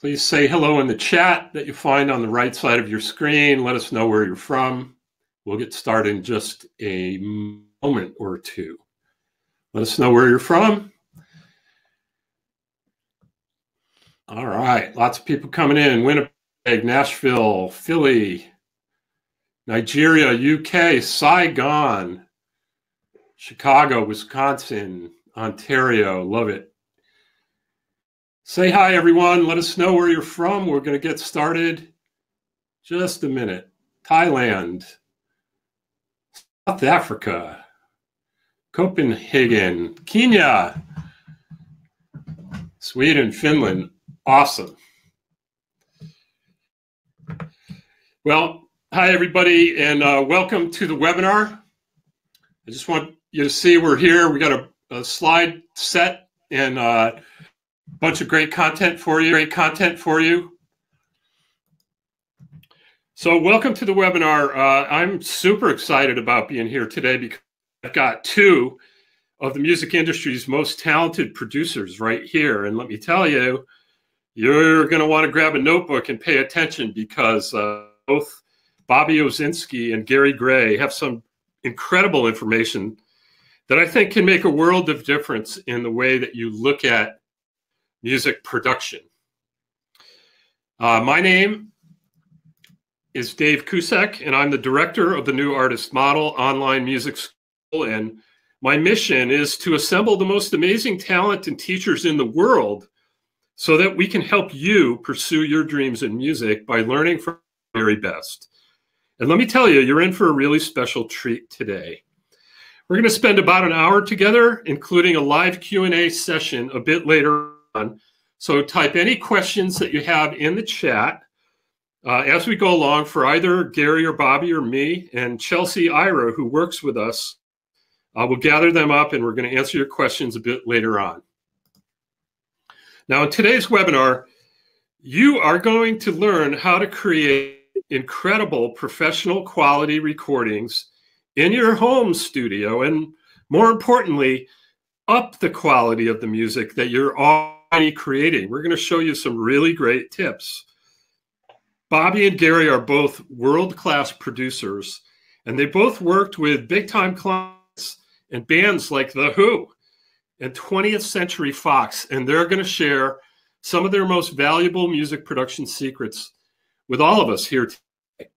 Please say hello in the chat that you find on the right side of your screen. Let us know where you're from. We'll get started in just a moment or two. Let us know where you're from. All right, lots of people coming in. Winnipeg, Nashville, Philly, Nigeria, UK, Saigon, Chicago, Wisconsin, Ontario. Love it. Say hi, everyone. Let us know where you're from. We're going to get started. Just a minute. Thailand, South Africa, Copenhagen, Kenya, Sweden, Finland. Awesome. Well, hi, everybody, and welcome to the webinar. I just want you to see we're here. We got a slide set and a bunch of great content for you. So welcome to the webinar. I'm super excited about being here today because I've got two of the music industry's most talented producers right here. And let me tell you, you're going to want to grab a notebook and pay attention because both Bobby Owsinski and Gary Gray have some incredible information that I think can make a world of difference in the way that you look at music production. My name is Dave Kusek, and I'm the director of the New Artist Model Online Music School. And my mission is to assemble the most amazing talent and teachers in the world so that we can help you pursue your dreams in music by learning from the very best. And let me tell you, you're in for a really special treat today. We're going to spend about an hour together, including a live Q&A session a bit later on. So type any questions that you have in the chat as we go along for either Gary or Bobby or me, and Chelsea Ira, who works with us. We'll gather them up and we're going to answer your questions a bit later on. Now, in today's webinar, you are going to learn how to create incredible professional quality recordings in your home studio, and more importantly, up the quality of the music that you're already creating. We're going to show you some really great tips. Bobby and Gary are both world-class producers, and they both worked with big-time clients and bands like The Who and 20th Century Fox, and they're going to share some of their most valuable music production secrets with all of us here today.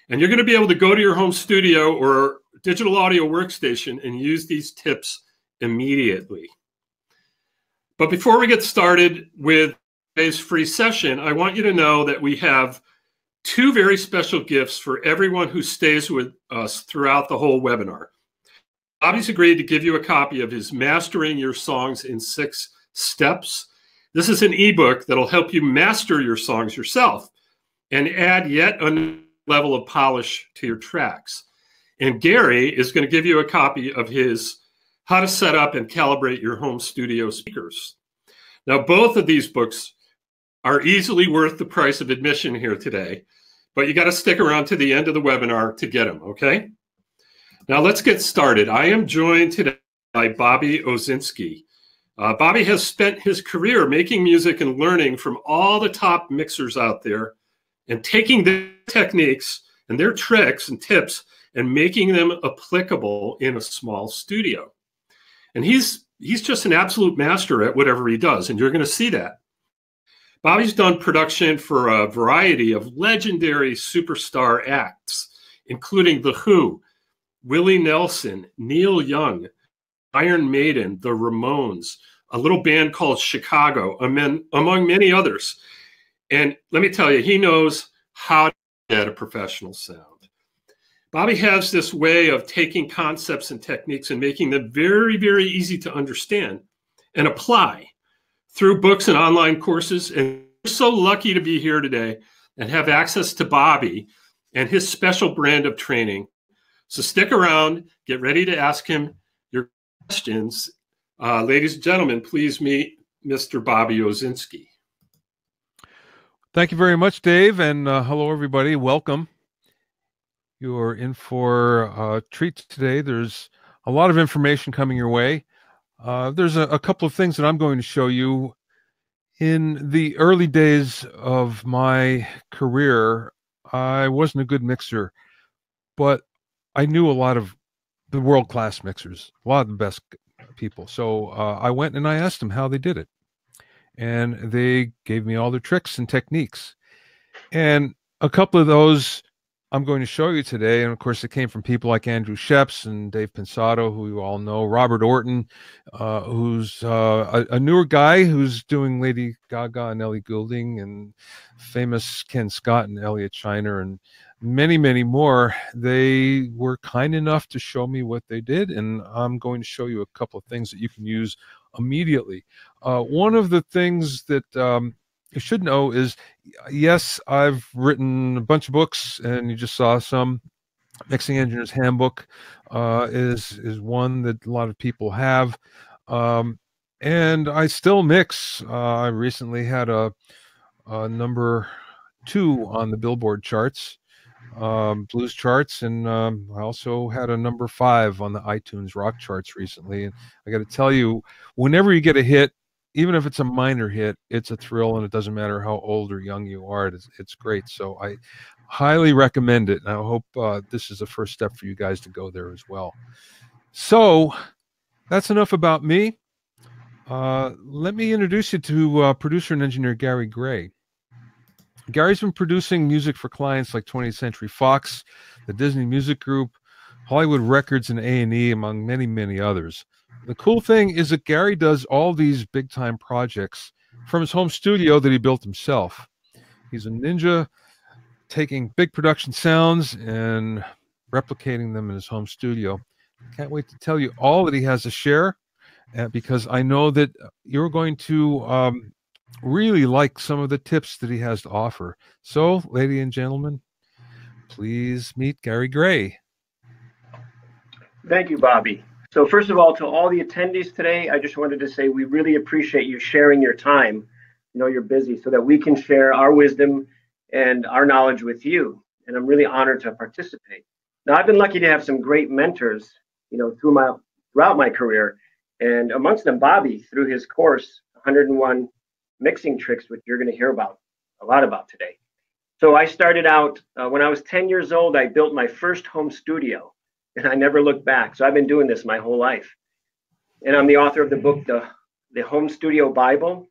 And you're going to be able to go to your home studio or digital audio workstation and use these tips immediately. But before we get started with today's free session, I want you to know that we have two very special gifts for everyone who stays with us throughout the whole webinar. Bobby's agreed to give you a copy of his Mastering Your Songs in 6 Steps. This is an ebook that'll help you master your songs yourself and add yet another level of polish to your tracks. And Gary is going to give you a copy of his How to Set Up and Calibrate Your Home Studio Speakers. Now, both of these books are easily worth the price of admission here today, but you got to stick around to the end of the webinar to get them, okay? Now let's get started. I am joined today by Bobby Owsinski. Bobby has spent his career making music and learning from all the top mixers out there and taking their techniques and their tricks and tips and making them applicable in a small studio. And he's just an absolute master at whatever he does, and you're going to see that. Bobby's done production for a variety of legendary superstar acts, including The Who, Willie Nelson, Neil Young, Iron Maiden, the Ramones, a little band called Chicago, among many others. And let me tell you, he knows how to get a professional sound. Bobby has this way of taking concepts and techniques and making them very, very easy to understand and apply through books and online courses. And we're so lucky to be here today and have access to Bobby and his special brand of training. So stick around, get ready to ask him your questions. Ladies and gentlemen, please meet Mr. Bobby Owsinski. Thank you very much, Dave, and hello, everybody. Welcome. You are in for a treat today. There's a lot of information coming your way. There's a couple of things that I'm going to show you In the early days of my career, I wasn't a good mixer, but I knew a lot of the world-class mixers, a lot of the best people. So I went and I asked them how they did it. And they gave me all their tricks and techniques. And a couple of those I'm going to show you today. And of course, it came from people like Andrew Sheps and Dave Pensato, who you all know, Robert Orton, who's a newer guy who's doing Lady Gaga and Ellie Goulding, and famous Ken Scott and Elliot Shiner, and many, many more. They were kind enough to show me what they did, and I'm going to show you a couple of things that you can use immediately. One of the things that you should know is, yes, I've written a bunch of books, and you just saw some. Mixing Engineer's Handbook is one that a lot of people have, and I still mix. I recently had a number 2 on the Billboard charts, blues charts, and I also had a number 5 on the iTunes rock charts recently. And I got to tell you, whenever you get a hit, even if it's a minor hit, it's a thrill, and it doesn't matter how old or young you are. It's great. So I highly recommend it, and I hope this is the first step for you guys to go there as well. So that's enough about me. Let me introduce you to producer and engineer Gary Gray. Gary's been producing music for clients like 20th Century Fox, the Disney Music Group, Hollywood Records, and A&E, among many, many others. The cool thing is that Gary does all these big-time projects from his home studio that he built himself. He's a ninja, taking big production sounds and replicating them in his home studio. Can't wait to tell you all that he has to share, because I know that you're going to really like some of the tips that he has to offer. So, ladies and gentlemen, please meet Gary Gray. Thank you, Bobby. So first of all, to all the attendees today, I just wanted to say we really appreciate you sharing your time. I know you're busy, so that we can share our wisdom and our knowledge with you. And I'm really honored to participate. Now, I've been lucky to have some great mentors, throughout my career, and amongst them, Bobby, through his course, 101 Mixing Tricks, which you're going to hear a lot about today. So I started out when I was 10 years old. I built my first home studio, and I never looked back. So I've been doing this my whole life. And I'm the author of the book, The Home Studio Bible,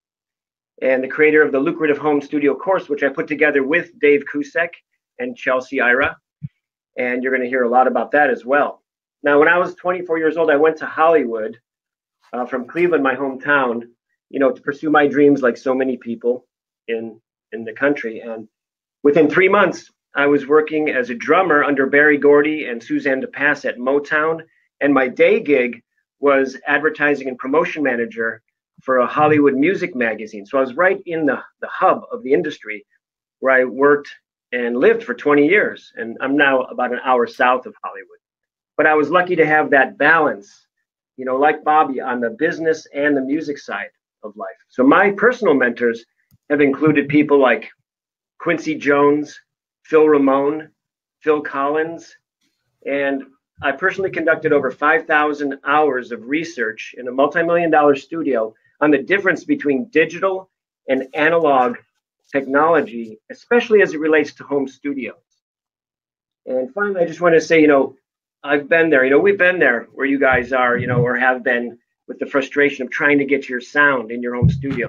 and the creator of the lucrative home studio course, which I put together with Dave Kusek and Chelsea Ira. And you're going to hear a lot about that as well. Now, when I was 24 years old, I went to Hollywood from Cleveland, my hometown, to pursue my dreams like so many people in the country. And within 3 months, I was working as a drummer under Barry Gordy and Suzanne DePass at Motown. And my day gig was advertising and promotion manager for a Hollywood music magazine. So I was right in the hub of the industry, where I worked and lived for 20 years. And I'm now about an hour south of Hollywood. But I was lucky to have that balance, like Bobby, on the business and the music side of life. So my personal mentors have included people like Quincy Jones, Phil Ramone, Phil Collins, and I personally conducted over 5,000 hours of research in a multi-million-dollar studio on the difference between digital and analog technology, especially as it relates to home studios. And finally, I just want to say, I've been there. We've been there where you guys are, or have been, with the frustration of trying to get your sound in your home studio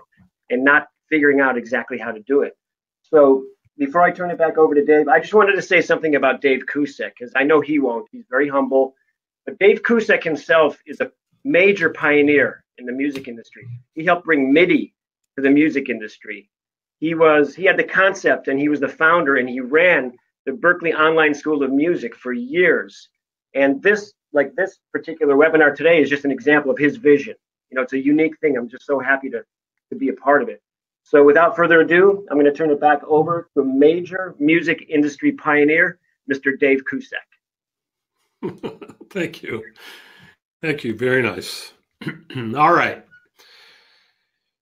and not figuring out exactly how to do it. So before I turn it back over to Dave, I just wanted to say something about Dave Kusek, because I know he won't. He's very humble. But Dave Kusek himself is a major pioneer in the music industry. He helped bring MIDI to the music industry. He had the concept, and he was the founder, and he ran the Berklee Online School of Music for years. And this particular webinar today is just an example of his vision. It's a unique thing. I'm just so happy to be a part of it. So without further ado, I'm going to turn it back over to a major music industry pioneer, Mr. Dave Kusek. Thank you. Thank you. Very nice. All right.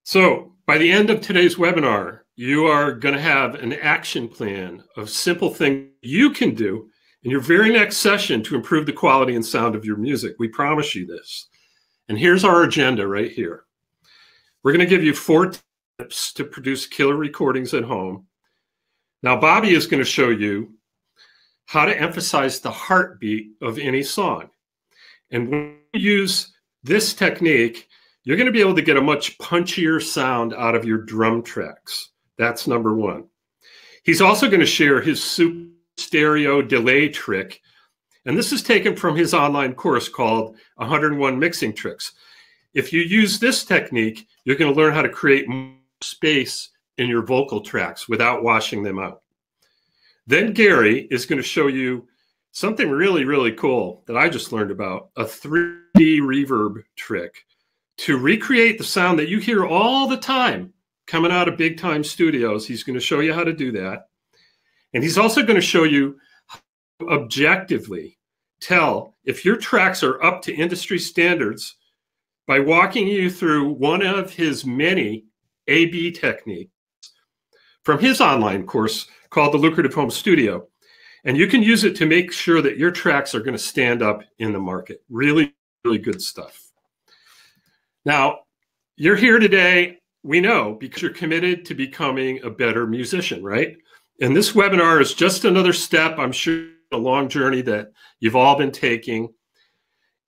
So by the end of today's webinar, you are going to have an action plan of simple things you can do in your very next session to improve the quality and sound of your music. We promise you this. And here's our agenda right here. We're going to give you 4 tips to produce killer recordings at home. Now, Bobby is going to show you how to emphasize the heartbeat of any song. And when you use this technique, you're going to be able to get a much punchier sound out of your drum tracks. That's number one. He's also going to share his super stereo delay trick. And this is taken from his online course called 101 Mixing Tricks. If you use this technique, you're going to learn how to create more space in your vocal tracks without washing them out. Then Gary is going to show you something really, really cool that I just learned about, a 3D reverb trick to recreate the sound that you hear all the time coming out of big time studios. He's going to show you how to do that. And he's also going to show you how to objectively tell if your tracks are up to industry standards by walking you through one of his many A/B techniques from his online course called The Lucrative Home Studio. And you can use it to make sure that your tracks are going to stand up in the market. Really, really good stuff. Now, you're here today, we know, because you're committed to becoming a better musician, right? And this webinar is just another step, I'm sure, a long journey that you've all been taking.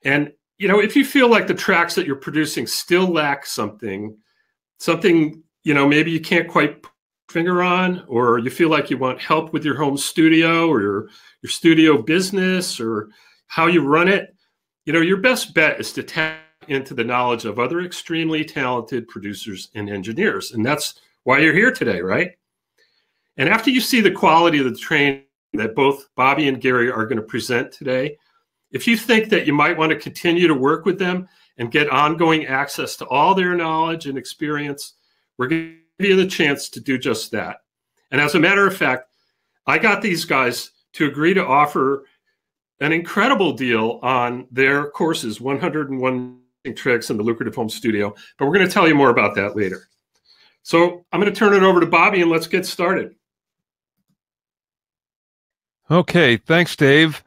And, you know, if you feel like the tracks that you're producing still lack something, you know, maybe you can't quite finger on, or you feel like you want help with your home studio or your studio business or how you run it, you know, your best bet is to tap into the knowledge of other extremely talented producers and engineers. And that's why you're here today, right? And after you see the quality of the training that both Bobby and Gary are going to present today, if you think that you might want to continue to work with them and get ongoing access to all their knowledge and experience, we're going to give you the chance to do just that. And as a matter of fact, I got these guys to agree to offer an incredible deal on their courses, 101 Tricks and The Lucrative Home Studio, but we're going to tell you more about that later. So I'm going to turn it over to Bobby and let's get started. Okay, thanks, Dave.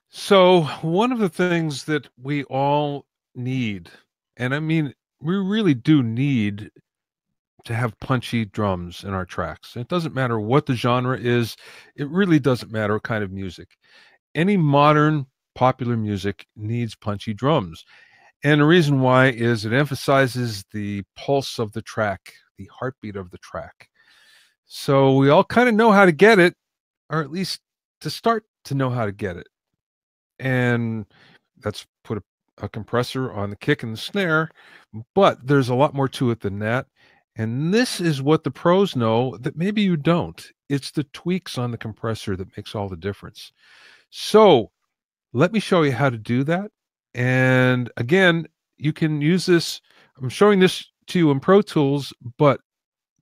So one of the things that we all need, and I mean, we really do need to have punchy drums in our tracks. It doesn't matter what the genre is. It really doesn't matter what kind of music. Any modern popular music needs punchy drums. And the reason why is it emphasizes the pulse of the track, the heartbeat of the track. So we all kind of know how to get it, or at least to start to know how to get it. And that's put a compressor on the kick and the snare, but there's a lot more to it than that. And this is what the pros know that maybe you don't. It's the tweaks on the compressor that makes all the difference. So let me show you how to do that. And again, you can use this. I'm showing this to you in Pro Tools, but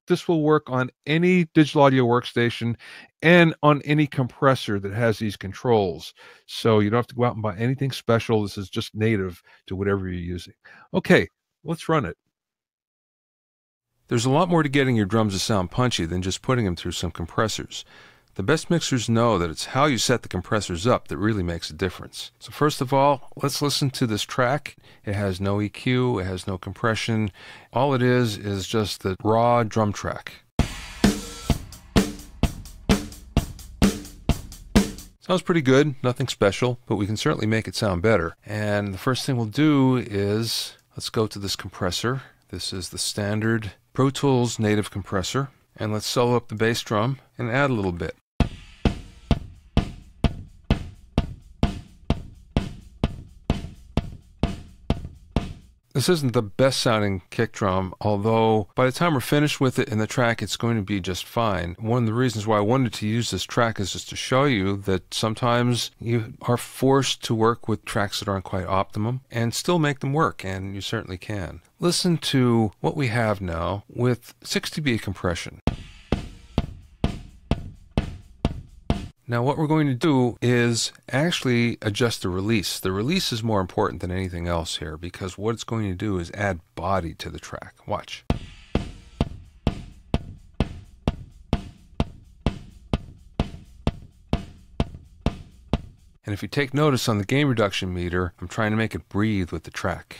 this will work on any digital audio workstation and on any compressor that has these controls. So you don't have to go out and buy anything special. This is just native to whatever you're using. Okay, let's run it. There's a lot more to getting your drums to sound punchy than just putting them through some compressors. The best mixers know that it's how you set the compressors up that really makes a difference. So first of all, let's listen to this track. It has no EQ, it has no compression. All it is just the raw drum track. Sounds pretty good, nothing special, but we can certainly make it sound better. And the first thing we'll do is, let's go to this compressor. This is the standard Pro Tools native compressor. And let's solo up the bass drum and add a little bit. This isn't the best sounding kick drum, although by the time we're finished with it in the track, it's going to be just fine. One of the reasons why I wanted to use this track is just to show you that sometimes you are forced to work with tracks that aren't quite optimum and still make them work, and you certainly can. Listen to what we have now with 6 dB compression. Now what we're going to do is actually adjust the release. The release is more important than anything else here because what it's going to do is add body to the track. Watch. And if you take notice on the gain reduction meter, I'm trying to make it breathe with the track.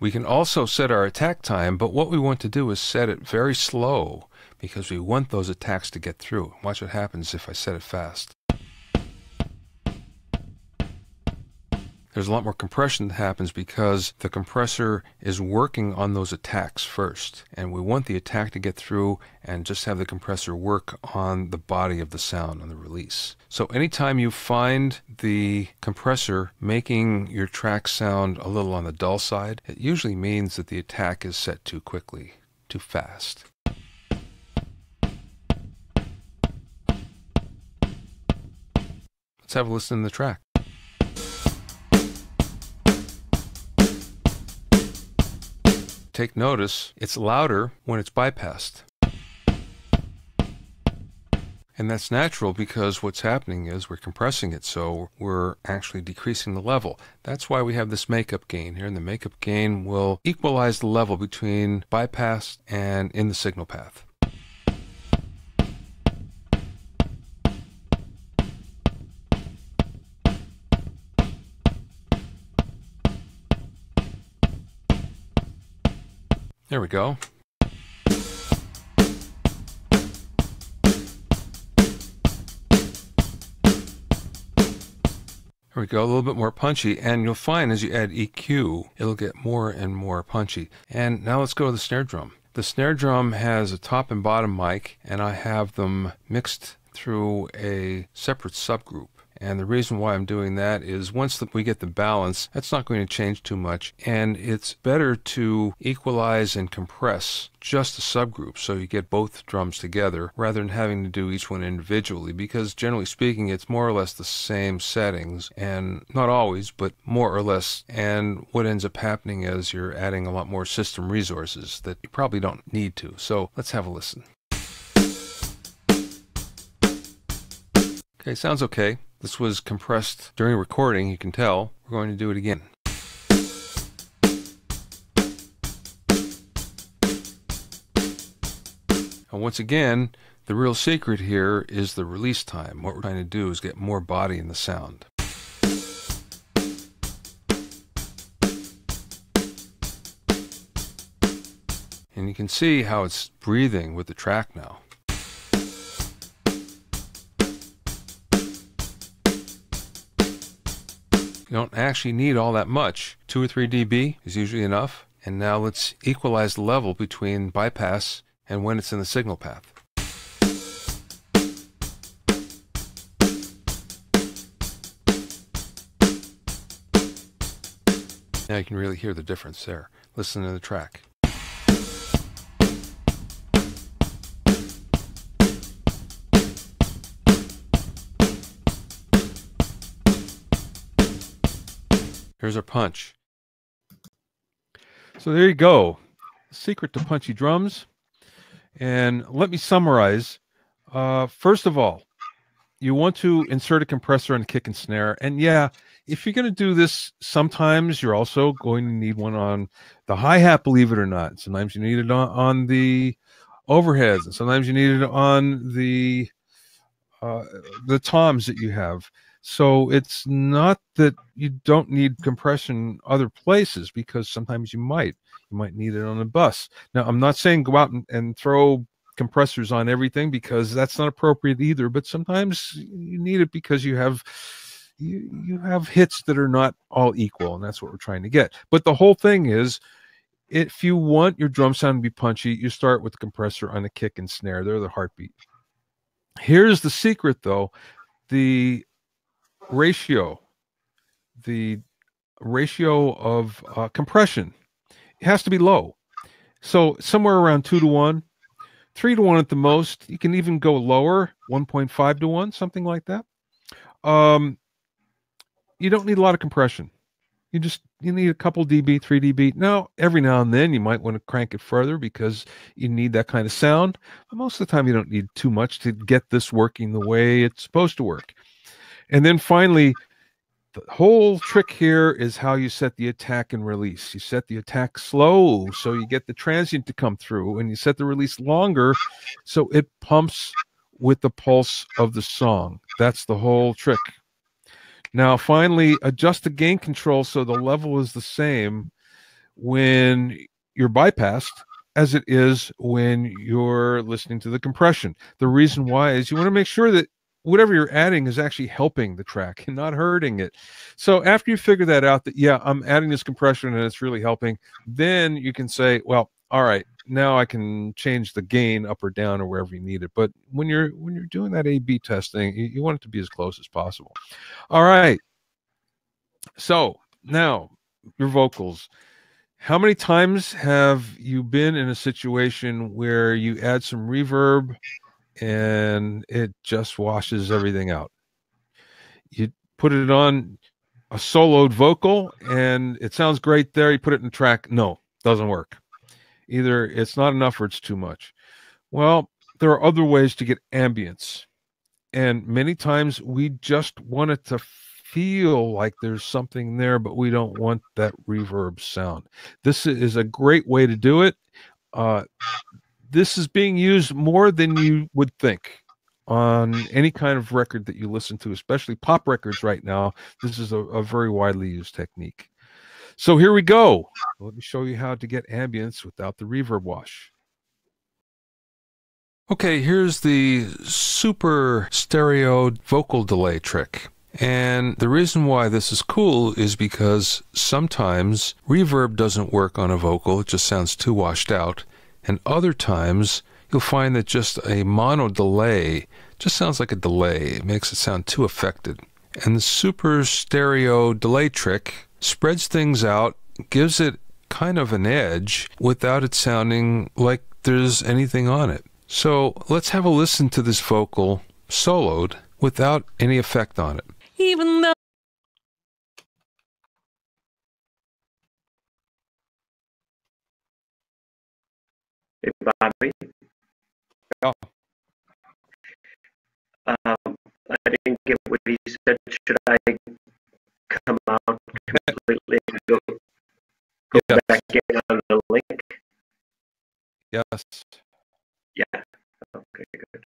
We can also set our attack time, but what we want to do is set it very slow because we want those attacks to get through. Watch what happens if I set it fast. There's a lot more compression that happens because the compressor is working on those attacks first. And we want the attack to get through and just have the compressor work on the body of the sound, on the release. So anytime you find the compressor making your track sound a little on the dull side, it usually means that the attack is set too quickly, too fast. Let's have a listen to the track. Take notice, it's louder when it's bypassed. And that's natural because what's happening is we're compressing it, so we're actually decreasing the level. That's why we have this makeup gain here, and the makeup gain will equalize the level between bypass and in the signal path. There we go. There we go, a little bit more punchy, and you'll find as you add EQ, it'll get more and more punchy. And now let's go to the snare drum. The snare drum has a top and bottom mic, and I have them mixed through a separate subgroup. And the reason why I'm doing that is once we get the balance, that's not going to change too much. And it's better to equalize and compress just a subgroup so you get both drums together rather than having to do each one individually, because generally speaking, it's more or less the same settings, and not always, but more or less. And what ends up happening is you're adding a lot more system resources that you probably don't need to. So let's have a listen. Okay, sounds okay. This was compressed during recording, you can tell. We're going to do it again. And once again, the real secret here is the release time. What we're trying to do is get more body in the sound. And you can see how it's breathing with the track now. You don't actually need all that much. 2 or 3 dB is usually enough. And now let's equalize the level between bypass and when it's in the signal path. Now you can really hear the difference there. Listen to the track. Here's our punch. So there you go. Secret to punchy drums. And let me summarize. First of all, you want to insert a compressor on the kick and snare. And yeah, if you're going to do this, sometimes you're also going to need one on the hi-hat, believe it or not. Sometimes you need it on the overheads, and sometimes you need it on the toms that you have. So it's not that you don't need compression other places, because sometimes you might need it on a bus. Now, I'm not saying go out and throw compressors on everything, because that's not appropriate either, but sometimes you need it because you have hits that are not all equal, and that's what we're trying to get. But the whole thing is, if you want your drum sound to be punchy, you start with the compressor on the kick and snare. They're the heartbeat. Here's the secret, though. The ratio of compression, it has to be low. So somewhere around 2 to 1, 3 to 1 at the most. You can even go lower, 1.5 to 1, something like that. You don't need a lot of compression. You need a couple dB, 3 dB. Now, every now and then you might want to crank it further because you need that kind of sound. But most of the time you don't need too much to get this working the way it's supposed to work. And then finally, the whole trick here is how you set the attack and release. You set the attack slow so you get the transient to come through, and you set the release longer so it pumps with the pulse of the song. That's the whole trick. Now, finally, adjust the gain control so the level is the same when you're bypassed as it is when you're listening to the compression. The reason why is you want to make sure that whatever you're adding is actually helping the track and not hurting it. So after you figure that out, that, yeah, I'm adding this compression and it's really helping, then you can say, well, all right, now I can change the gain up or down or wherever you need it. But when you're doing that A/B testing, you want it to be as close as possible. All right. So now your vocals. How many times have you been in a situation where you add some reverb and it just washes everything out? You put it on a soloed vocal and it sounds great there. You put it in the track. No, doesn't work. Either it's not enough or it's too much. Well, there are other ways to get ambience. And many times we just want it to feel like there's something there, but we don't want that reverb sound. This is a great way to do it. This is being used more than you would think on any kind of record that you listen to, especially pop records right now. This is a very widely used technique. So here we go. Let me show you how to get ambience without the reverb wash. Okay, here's the super stereo vocal delay trick. And the reason why this is cool is because sometimes reverb doesn't work on a vocal. It just sounds too washed out. And other times you'll find that just a mono delay just sounds like a delay. It makes it sound too affected. And the super stereo delay trick spreads things out, gives it kind of an edge without it sounding like there's anything on it. So let's have a listen to this vocal soloed without any effect on it. Even though Hey, Bobby. Yeah. I didn't get what he said. Should I come out completely and go Yes. back in on the link? Yes. Yeah. Okay, good.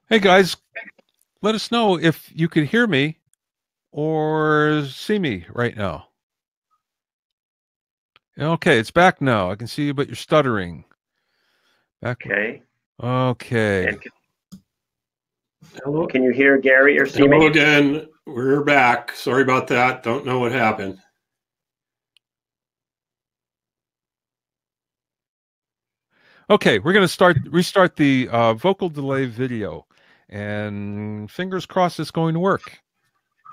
Hey guys, let us know if you can hear me or see me right now. Okay, it's back now. I can see you, but you're stuttering. Back. Okay. Okay. And Hello, can you hear Gary or see hello me? again. We're back. Sorry about that. Don't know what happened. Okay, we're going to restart the vocal delay video, and fingers crossed it's going to work.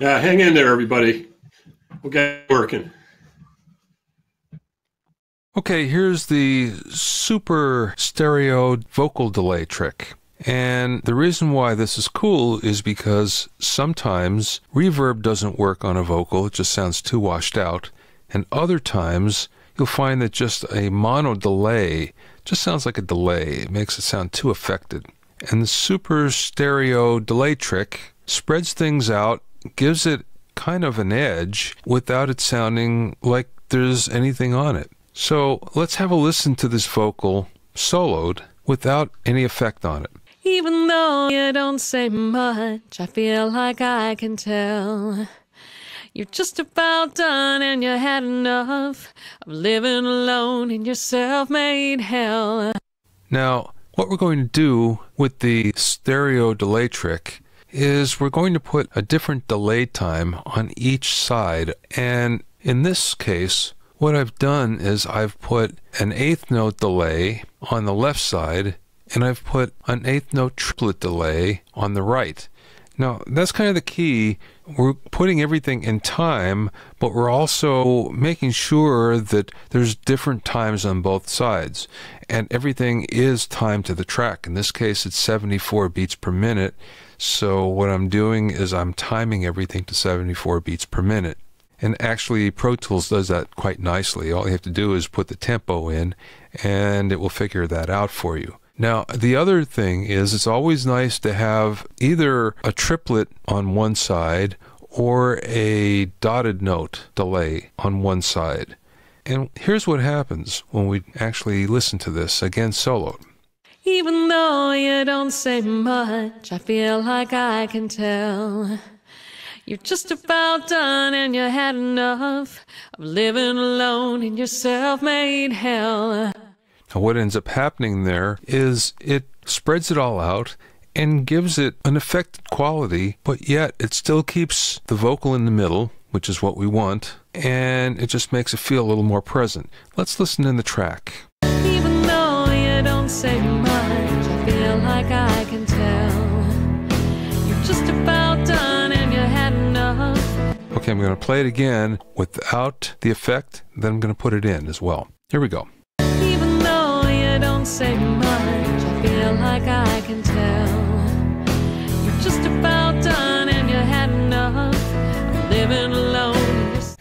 Yeah, hang in there, everybody. We'll get it working. Okay, here's the super stereo vocal delay trick. And the reason why this is cool is because sometimes reverb doesn't work on a vocal. It just sounds too washed out. And other times you'll find that just a mono delay just sounds like a delay. It makes it sound too affected. And the super stereo delay trick spreads things out, gives it kind of an edge without it sounding like there's anything on it. So let's have a listen to this vocal soloed without any effect on it. Even though you don't say much, I feel like I can tell. You're just about done and you had enough of living alone in your self-made hell. Now, what we're going to do with the stereo delay trick is we're going to put a different delay time on each side. And in this case, what I've done is I've put an eighth note delay on the left side, and I've put an eighth note triplet delay on the right. Now, that's kind of the key. We're putting everything in time, but we're also making sure that there's different times on both sides. And everything is timed to the track. In this case, it's 74 beats per minute. So what I'm doing is I'm timing everything to 74 beats per minute. And actually, Pro Tools does that quite nicely. All you have to do is put the tempo in, and it will figure that out for you. Now, the other thing is it's always nice to have either a triplet on one side or a dotted note delay on one side. And here's what happens when we actually listen to this, again soloed. Even though you don't say much, I feel like I can tell. You're just about done and you had enough of living alone in your self-made hell. Now what ends up happening there is it spreads it all out and gives it an affected quality, but yet it still keeps the vocal in the middle, which is what we want, and it just makes it feel a little more present. Let's listen in the track. Even though you don't say much, I feel like I can tell. You're just about done and you had enough. Okay, I'm going to play it again without the effect, then I'm going to put it in as well. Here we go. Even though you don't say much, I feel like I can tell. You're just about done and you had enough of living alone.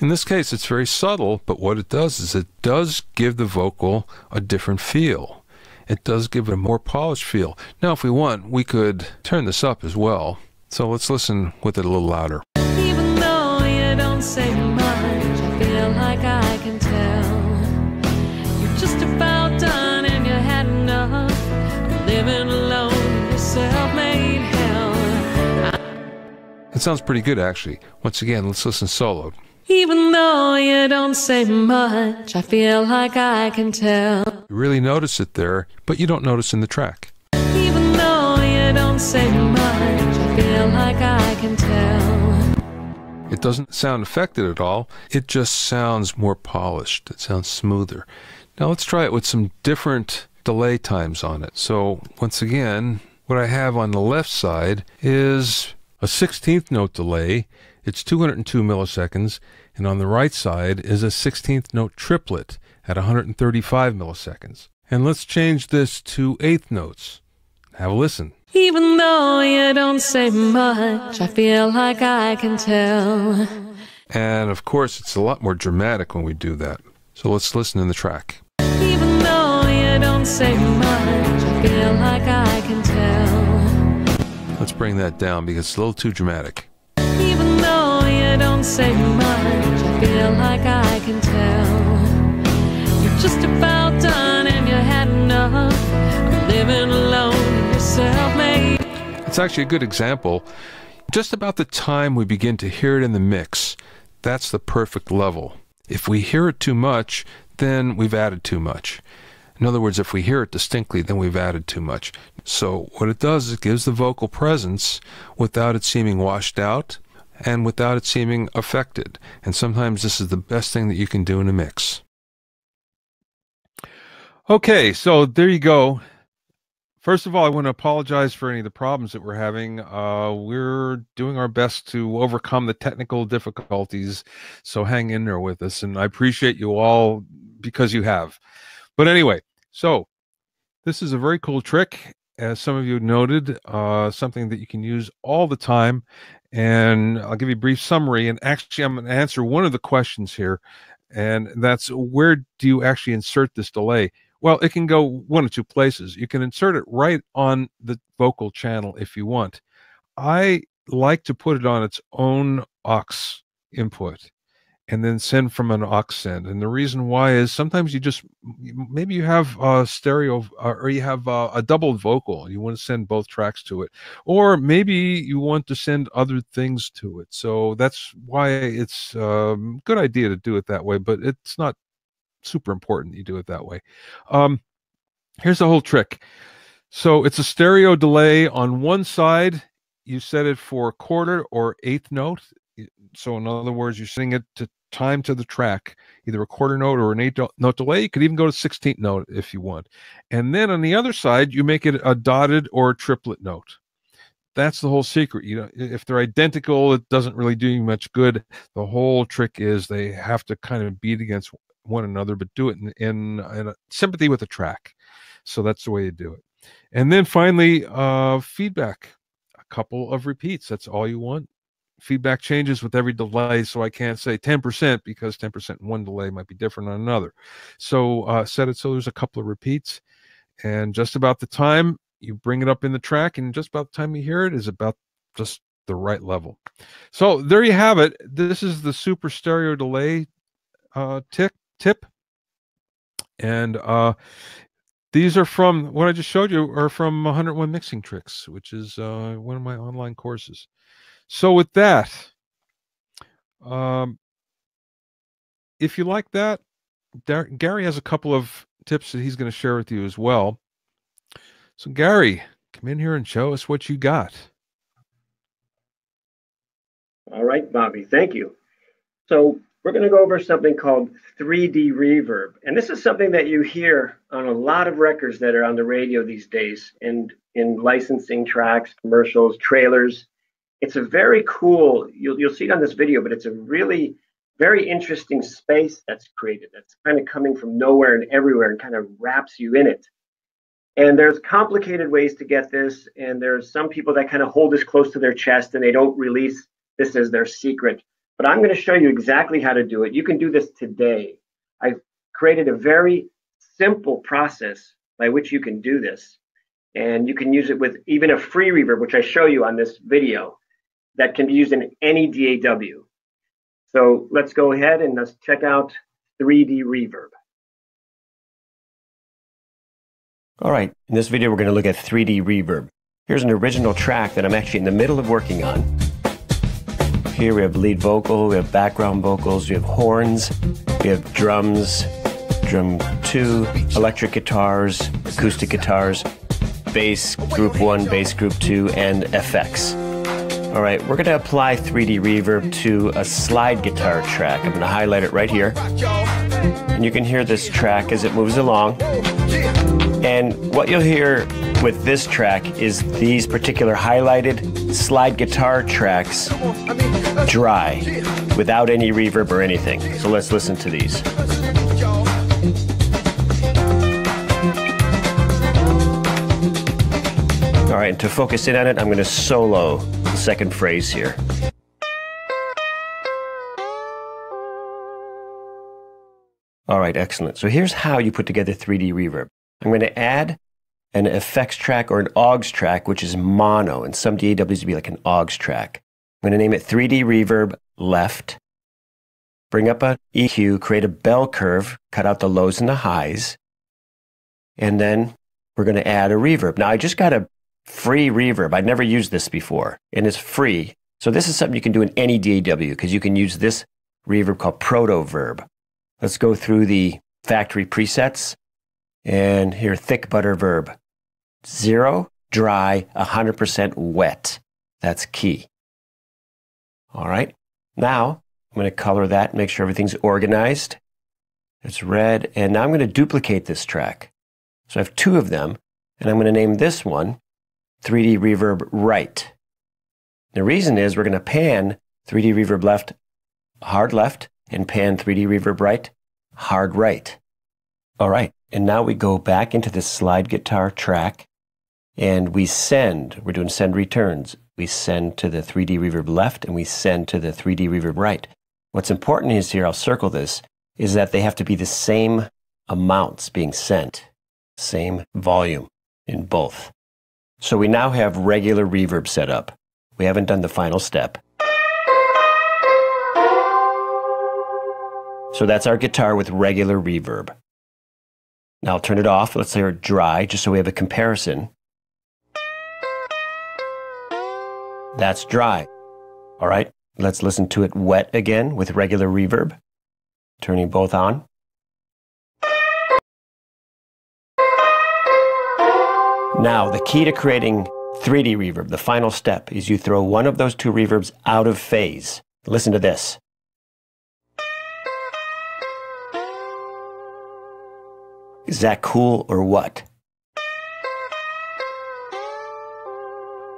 In this case, it's very subtle, but what it does is it does give the vocal a different feel. It does give it a more polished feel. Now, if we want, we could turn this up as well. So let's listen with it a little louder. Even though you don't say much, I feel like I can tell. You're just about done and you had enough of living alone in your self-made hell. It sounds pretty good, actually. Once again, let's listen soloed. Even though you don't say much, I feel like I can tell. You really notice it there, but you don't notice in the track. Even though you don't say much, I feel like I can tell. It doesn't sound affected at all. It just sounds more polished. It sounds smoother. Now let's try it with some different delay times on it. So once again, what I have on the left side is a 16th note delay. It's 202 milliseconds, and on the right side is a 16th note triplet at 135 milliseconds. And let's change this to 8th notes. Have a listen. Even though you don't say much, I feel like I can tell. And of course, it's a lot more dramatic when we do that. So let's listen in the track. Even though you don't say much, I feel like I can tell. Let's bring that down because it's a little too dramatic. Even though you don't say much, I feel like I can tell. You're just about done and you had enough of living alone in your self-made. It's actually a good example. Just about the time we begin to hear it in the mix, that's the perfect level. If we hear it too much, then we've added too much. In other words, if we hear it distinctly, then we've added too much. So what it does is it gives the vocal presence without it seeming washed out and without it seeming affected. And sometimes this is the best thing that you can do in a mix. Okay, so there you go. First of all, I want to apologize for any of the problems that we're having. We're doing our best to overcome the technical difficulties, so hang in there with us. And I appreciate you all because you have. But anyway, so this is a very cool trick, as some of you noted, something that you can use all the time. And I'll give you a brief summary. And actually, I'm going to answer one of the questions here, and that's where do you actually insert this delay? Well, it can go one of two places. You can insert it right on the vocal channel if you want. I like to put it on its own aux input and then send from an aux send. And the reason why is sometimes you just, maybe you have a stereo or you have a double vocal. You want to send both tracks to it. Or maybe you want to send other things to it. So that's why it's a good idea to do it that way, but it's not super important that you do it that way. Here's the whole trick. So it's a stereo delay on one side. You set it for quarter or eighth note. So in other words, you're setting it to time to the track, either a quarter note or an eighth note delay. You could even go to 16th note if you want. And then on the other side, you make it a dotted or a triplet note. That's the whole secret. You know, if they're identical, it doesn't really do you much good. The whole trick is they have to kind of beat against one another, but do it in a sympathy with the track. So that's the way you do it. And then finally, feedback, a couple of repeats. That's all you want. feedback changes with every delay, so I can't say 10% because 10% in one delay might be different on another. So set it so there's a couple of repeats, and just about the time you bring it up in the track, and just about the time you hear it is about just the right level. So there you have it. This is the Super Stereo Delay tip, and these are from what I just showed you are from 101 Mixing Tricks, which is one of my online courses. So with that, if you like that, Gary has a couple of tips that he's going to share with you as well. So Gary, come in here and show us what you got. All right, Bobby, thank you. So we're going to go over something called 3D reverb. And this is something that you hear on a lot of records that are on the radio these days, and in licensing tracks, commercials, trailers. It's a very cool, you'll see it on this video, but it's a really very interesting space that's created that's kind of coming from nowhere and everywhere and kind of wraps you in it. And there's complicated ways to get this, and there's some people that kind of hold this close to their chest and they don't release this as their secret. But I'm going to show you exactly how to do it. You can do this today. I've created a very simple process by which you can do this. And you can use it with even a free reverb, which I show you on this video, that can be used in any DAW. So let's go ahead and let's check out 3D reverb. All right, in this video we're going to look at 3D reverb. Here's an original track that I'm actually in the middle of working on. Here we have lead vocal, we have background vocals, we have horns, we have drums, drum 2, electric guitars, acoustic guitars, bass group 1, bass group 2, and effects. All right, we're going to apply 3D reverb to a slide guitar track. I'm going to highlight it right here. And you can hear this track as it moves along. And what you'll hear with this track is these particular highlighted slide guitar tracks dry, without any reverb or anything. So let's listen to these. All right, and to focus in on it, I'm going to solo the second phrase here. All right, excellent. So here's how you put together 3D reverb. I'm going to add an effects track or an aux track, which is mono, and some DAWs would be like an aux track. I'm going to name it 3D reverb left. Bring up an EQ, create a bell curve, cut out the lows and the highs, and then we're going to add a reverb. Now I just got a free reverb. I'd never used this before, and it's free. So this is something you can do in any DAW because you can use this reverb called Proto-Verb. Let's go through the factory presets. And here, thick butter verb. 0, dry, 100% wet. That's key. All right. Now, I'm going to color that, make sure everything's organized. It's red. And now I'm going to duplicate this track. So I have 2 of them. And I'm going to name this one 3D reverb right. The reason is we're going to pan 3D reverb left, hard left, and pan 3D reverb right, hard right. All right. And now we go back into the slide guitar track and we send. We're doing send returns. We send to the 3D reverb left and we send to the 3D reverb right. What's important is here, I'll circle this, is that they have to be the same amounts being sent, same volume in both. So we now have regular reverb set up. We haven't done the final step. So that's our guitar with regular reverb. Now I'll turn it off. Let's say it's dry, just so we have a comparison. That's dry. All right, let's listen to it wet again with regular reverb. Turning both on. Now, the key to creating 3D reverb, the final step, is you throw one of those 2 reverbs out of phase. Listen to this. Is that cool or what?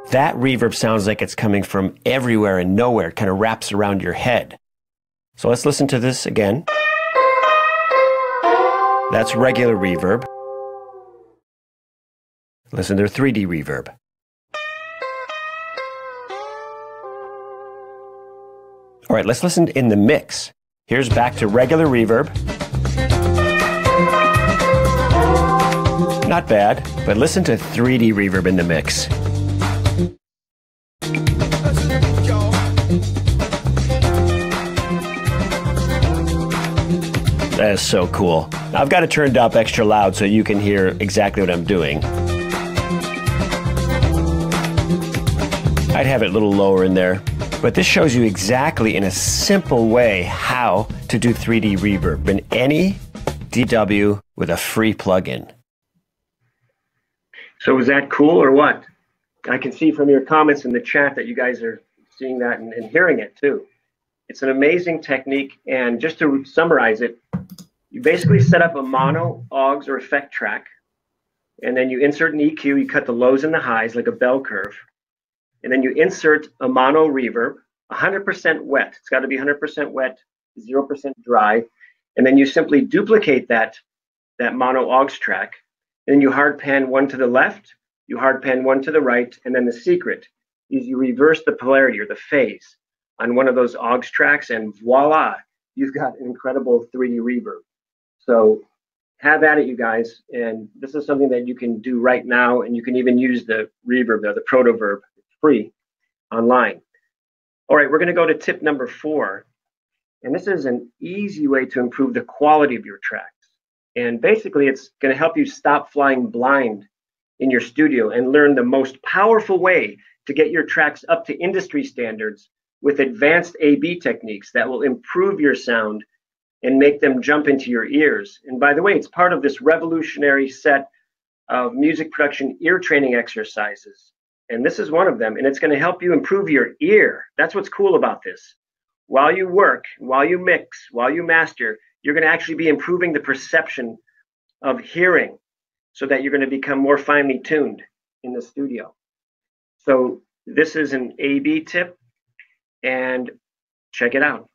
That reverb sounds like it's coming from everywhere and nowhere. It kind of wraps around your head. So let's listen to this again. That's regular reverb. Listen to 3D reverb. All right, let's listen in the mix. Here's back to regular reverb. Not bad, but listen to 3D reverb in the mix. That is so cool. I've got it turned up extra loud so you can hear exactly what I'm doing. I'd have it a little lower in there, but this shows you exactly in a simple way how to do 3D reverb in any DAW with a free plugin. So was that cool or what? I can see from your comments in the chat that you guys are seeing that and hearing it too. It's an amazing technique, and just to summarize it, you basically set up a mono, AUX, or effect track, and then you insert an EQ, you cut the lows and the highs like a bell curve, and then you insert a mono reverb, 100% wet. It's got to be 100% wet, 0% dry, and then you simply duplicate that mono AUX track, and then you hard pan one to the left, you hard pan one to the right, and then the secret is you reverse the polarity or the phase on one of those AUX tracks, and voila, you've got an incredible 3D reverb. So have at it, you guys. And this is something that you can do right now, and you can even use the reverb there, the Protoverb, free online. All right, we're going to go to tip number 4. And this is an easy way to improve the quality of your tracks. And basically, it's going to help you stop flying blind in your studio and learn the most powerful way to get your tracks up to industry standards with advanced A/B techniques that will improve your sound and make them jump into your ears. And by the way, it's part of this revolutionary set of music production ear training exercises. And this is one of them, and it's going to help you improve your ear. That's what's cool about this. While you work, while you mix, while you master, you're going to actually be improving the perception of hearing so that you're going to become more finely tuned in the studio. So this is an A/B tip, and check it out.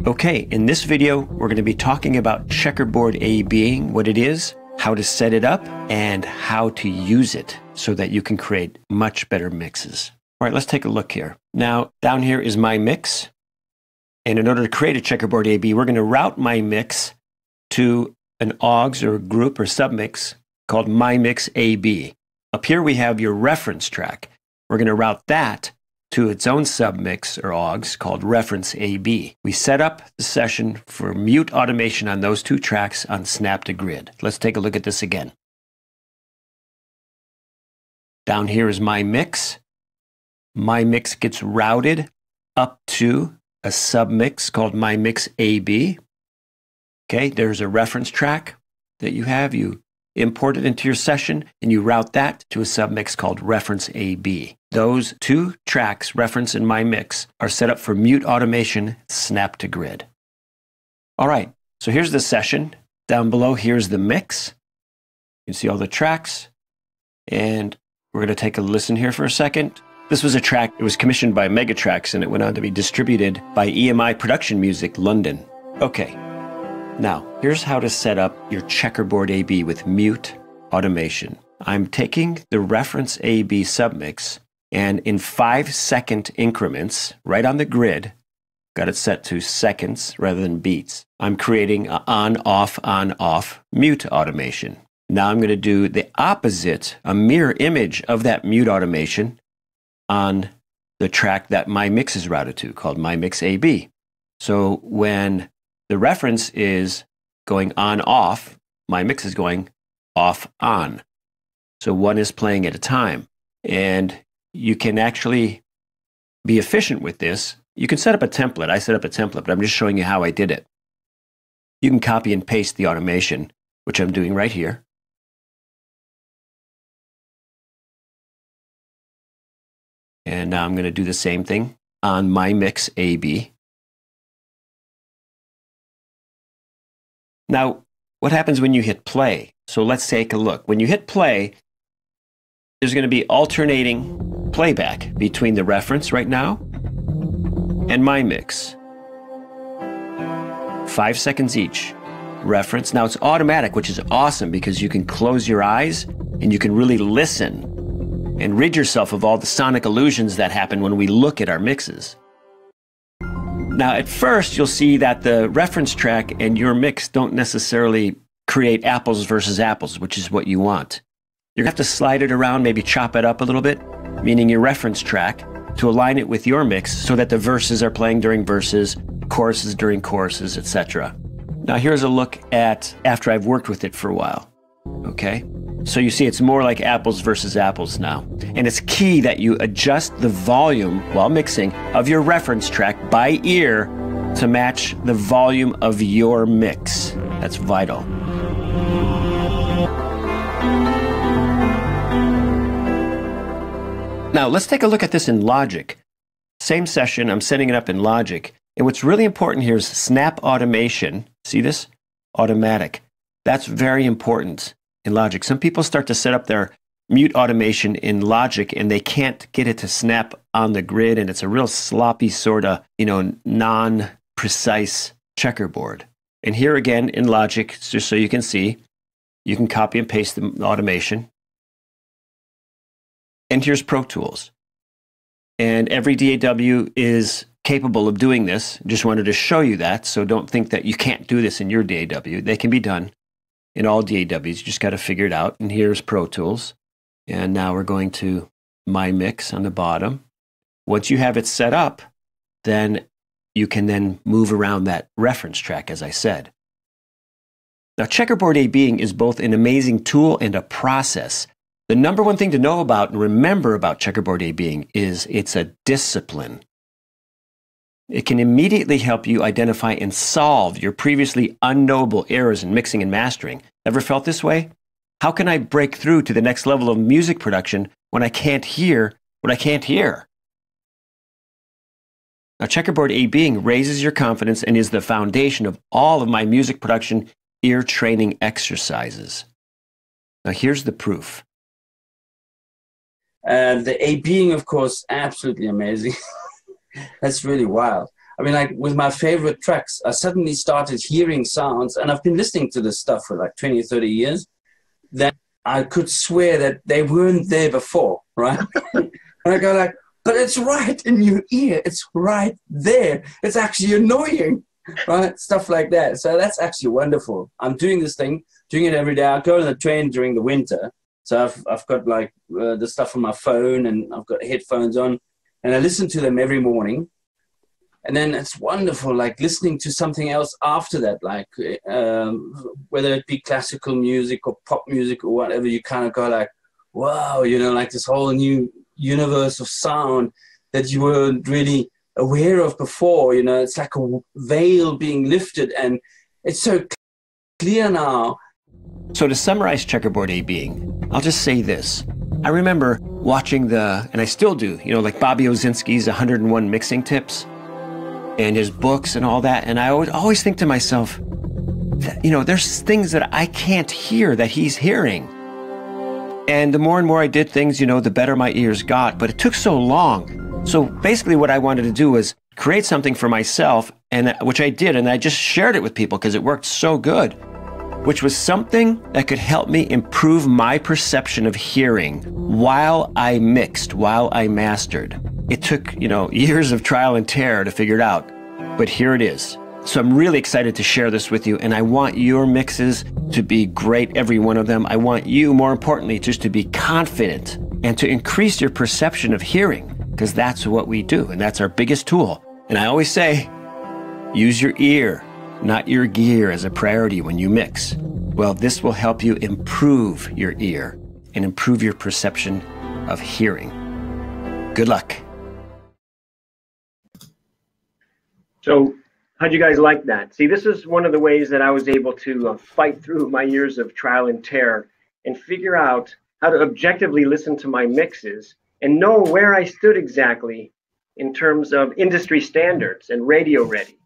Okay, in this video, we're going to be talking about checkerboard A/B-ing, what it is, how to set it up, and how to use it so that you can create much better mixes. All right, let's take a look here. Now, down here is my mix. And in order to create a checkerboard A/B, we're going to route my mix to an AUX or a group or submix called My Mix A/B. Up here, we have your reference track. We're going to route that to its own submix or AUX called reference A/B. We set up the session for mute automation on those two tracks on Snap to Grid. Let's take a look at this again. Down here is my mix. My mix gets routed up to a submix called My Mix A/B. Okay, there's a reference track that you have. You import it into your session, and you route that to a submix called reference A/B. Those two tracks, reference and My Mix, are set up for mute automation, Snap to Grid. All right, so here's the session. Down below, here's the mix. You can see all the tracks, and we're going to take a listen here for a second. This was a track, it was commissioned by Megatrax, and it went on to be distributed by EMI Production Music, London. Okay. Now, here's how to set up your checkerboard A/B with mute automation. I'm taking the reference A/B submix, and in 5-second increments, right on the grid, got it set to seconds rather than beats, I'm creating an on-off mute automation. Now I'm going to do the opposite, a mirror image of that mute automation on the track that my mix is routed to, called My Mix A/B. So when the reference is going on-off, my mix is going off-on. So one is playing at a time. And you can actually be efficient with this. You can set up a template. I set up a template, but I'm just showing you how I did it. You can copy and paste the automation, which I'm doing right here. And now I'm going to do the same thing on My Mix A/B. Now, what happens when you hit play? So let's take a look. When you hit play, there's going to be alternating playback between the reference right now and my mix. 5 seconds each. Reference. Now it's automatic, which is awesome because you can close your eyes and you can really listen and rid yourself of all the sonic illusions that happen when we look at our mixes. Now, at first, you'll see that the reference track and your mix don't necessarily create apples versus apples, which is what you want. You're going to have to slide it around, maybe chop it up a little bit, meaning your reference track, to align it with your mix so that the verses are playing during verses, choruses during choruses, etc. Now, here's a look at after I've worked with it for a while. Okay? So you see it's more like apples versus apples now. And it's key that you adjust the volume while mixing of your reference track by ear to match the volume of your mix. That's vital. Now, let's take a look at this in Logic. Same session, I'm setting it up in Logic. And what's really important here is snap automation. See this? Automatic. That's very important in Logic. Some people start to set up their mute automation in Logic and they can't get it to snap on the grid, and it's a real sloppy sort of, non-precise checkerboard. And here again in Logic, just so you can see, you can copy and paste the automation. And here's Pro Tools. And every DAW is capable of doing this. Just wanted to show you that, so don't think that you can't do this in your DAW. They can be done in all DAWs. You just got to figure it out. And here's Pro Tools. And now we're going to My Mix on the bottom. Once you have it set up, then you can then move around that reference track, as I said. Now, checkerboard A/Bing is both an amazing tool and a process. The number one thing to know about and remember about checkerboard A/Bing is it's a discipline. It can immediately help you identify and solve your previously unknowable errors in mixing and mastering. Ever felt this way? How can I break through to the next level of music production when I can't hear what I can't hear? Now, checkerboard A/Bing raises your confidence and is the foundation of all of my music production ear training exercises. Now, here's the proof. The A/Bing, of course, absolutely amazing. That's really wild. I mean, like with my favorite tracks, I suddenly started hearing sounds, and I've been listening to this stuff for like 20 or 30 years, that I could swear that they weren't there before, right? And I go like, but it's right in your ear. It's right there. It's actually annoying, right? Stuff like that. So that's actually wonderful. I'm doing this thing, doing it every day. I go on the train during the winter. So I've got like the stuff on my phone, and I've got headphones on, and I listen to them every morning. And then it's wonderful, like listening to something else after that, like whether it be classical music or pop music or whatever, you kind of go like, wow, like this whole new universe of sound that you weren't really aware of before. It's like a veil being lifted, and it's so clear now. So to summarize checkerboard A/Bing, I'll just say this. I remember watching and I still do, like Bobby Owsinski's 101 Mixing Tips and his books and all that. And I always think to myself, there's things that I can't hear that he's hearing. And the more and more I did things, the better my ears got. But it took so long. So basically what I wanted to do was create something for myself, and which I did. And I just shared it with people because it worked so good, which was something that could help me improve my perception of hearing while I mixed, while I mastered. It took, years of trial and terror to figure it out, but here it is. So I'm really excited to share this with you, and I want your mixes to be great, every one of them. I want you, more importantly, just to be confident and to increase your perception of hearing, because that's what we do, and that's our biggest tool. And I always say, use your ear, not your gear, as a priority when you mix. Well, this will help you improve your ear and improve your perception of hearing. Good luck. So how'd you guys like that? See, this is one of the ways that I was able to fight through my years of trial and terror and figure out how to objectively listen to my mixes and know where I stood exactly in terms of industry standards and radio ready.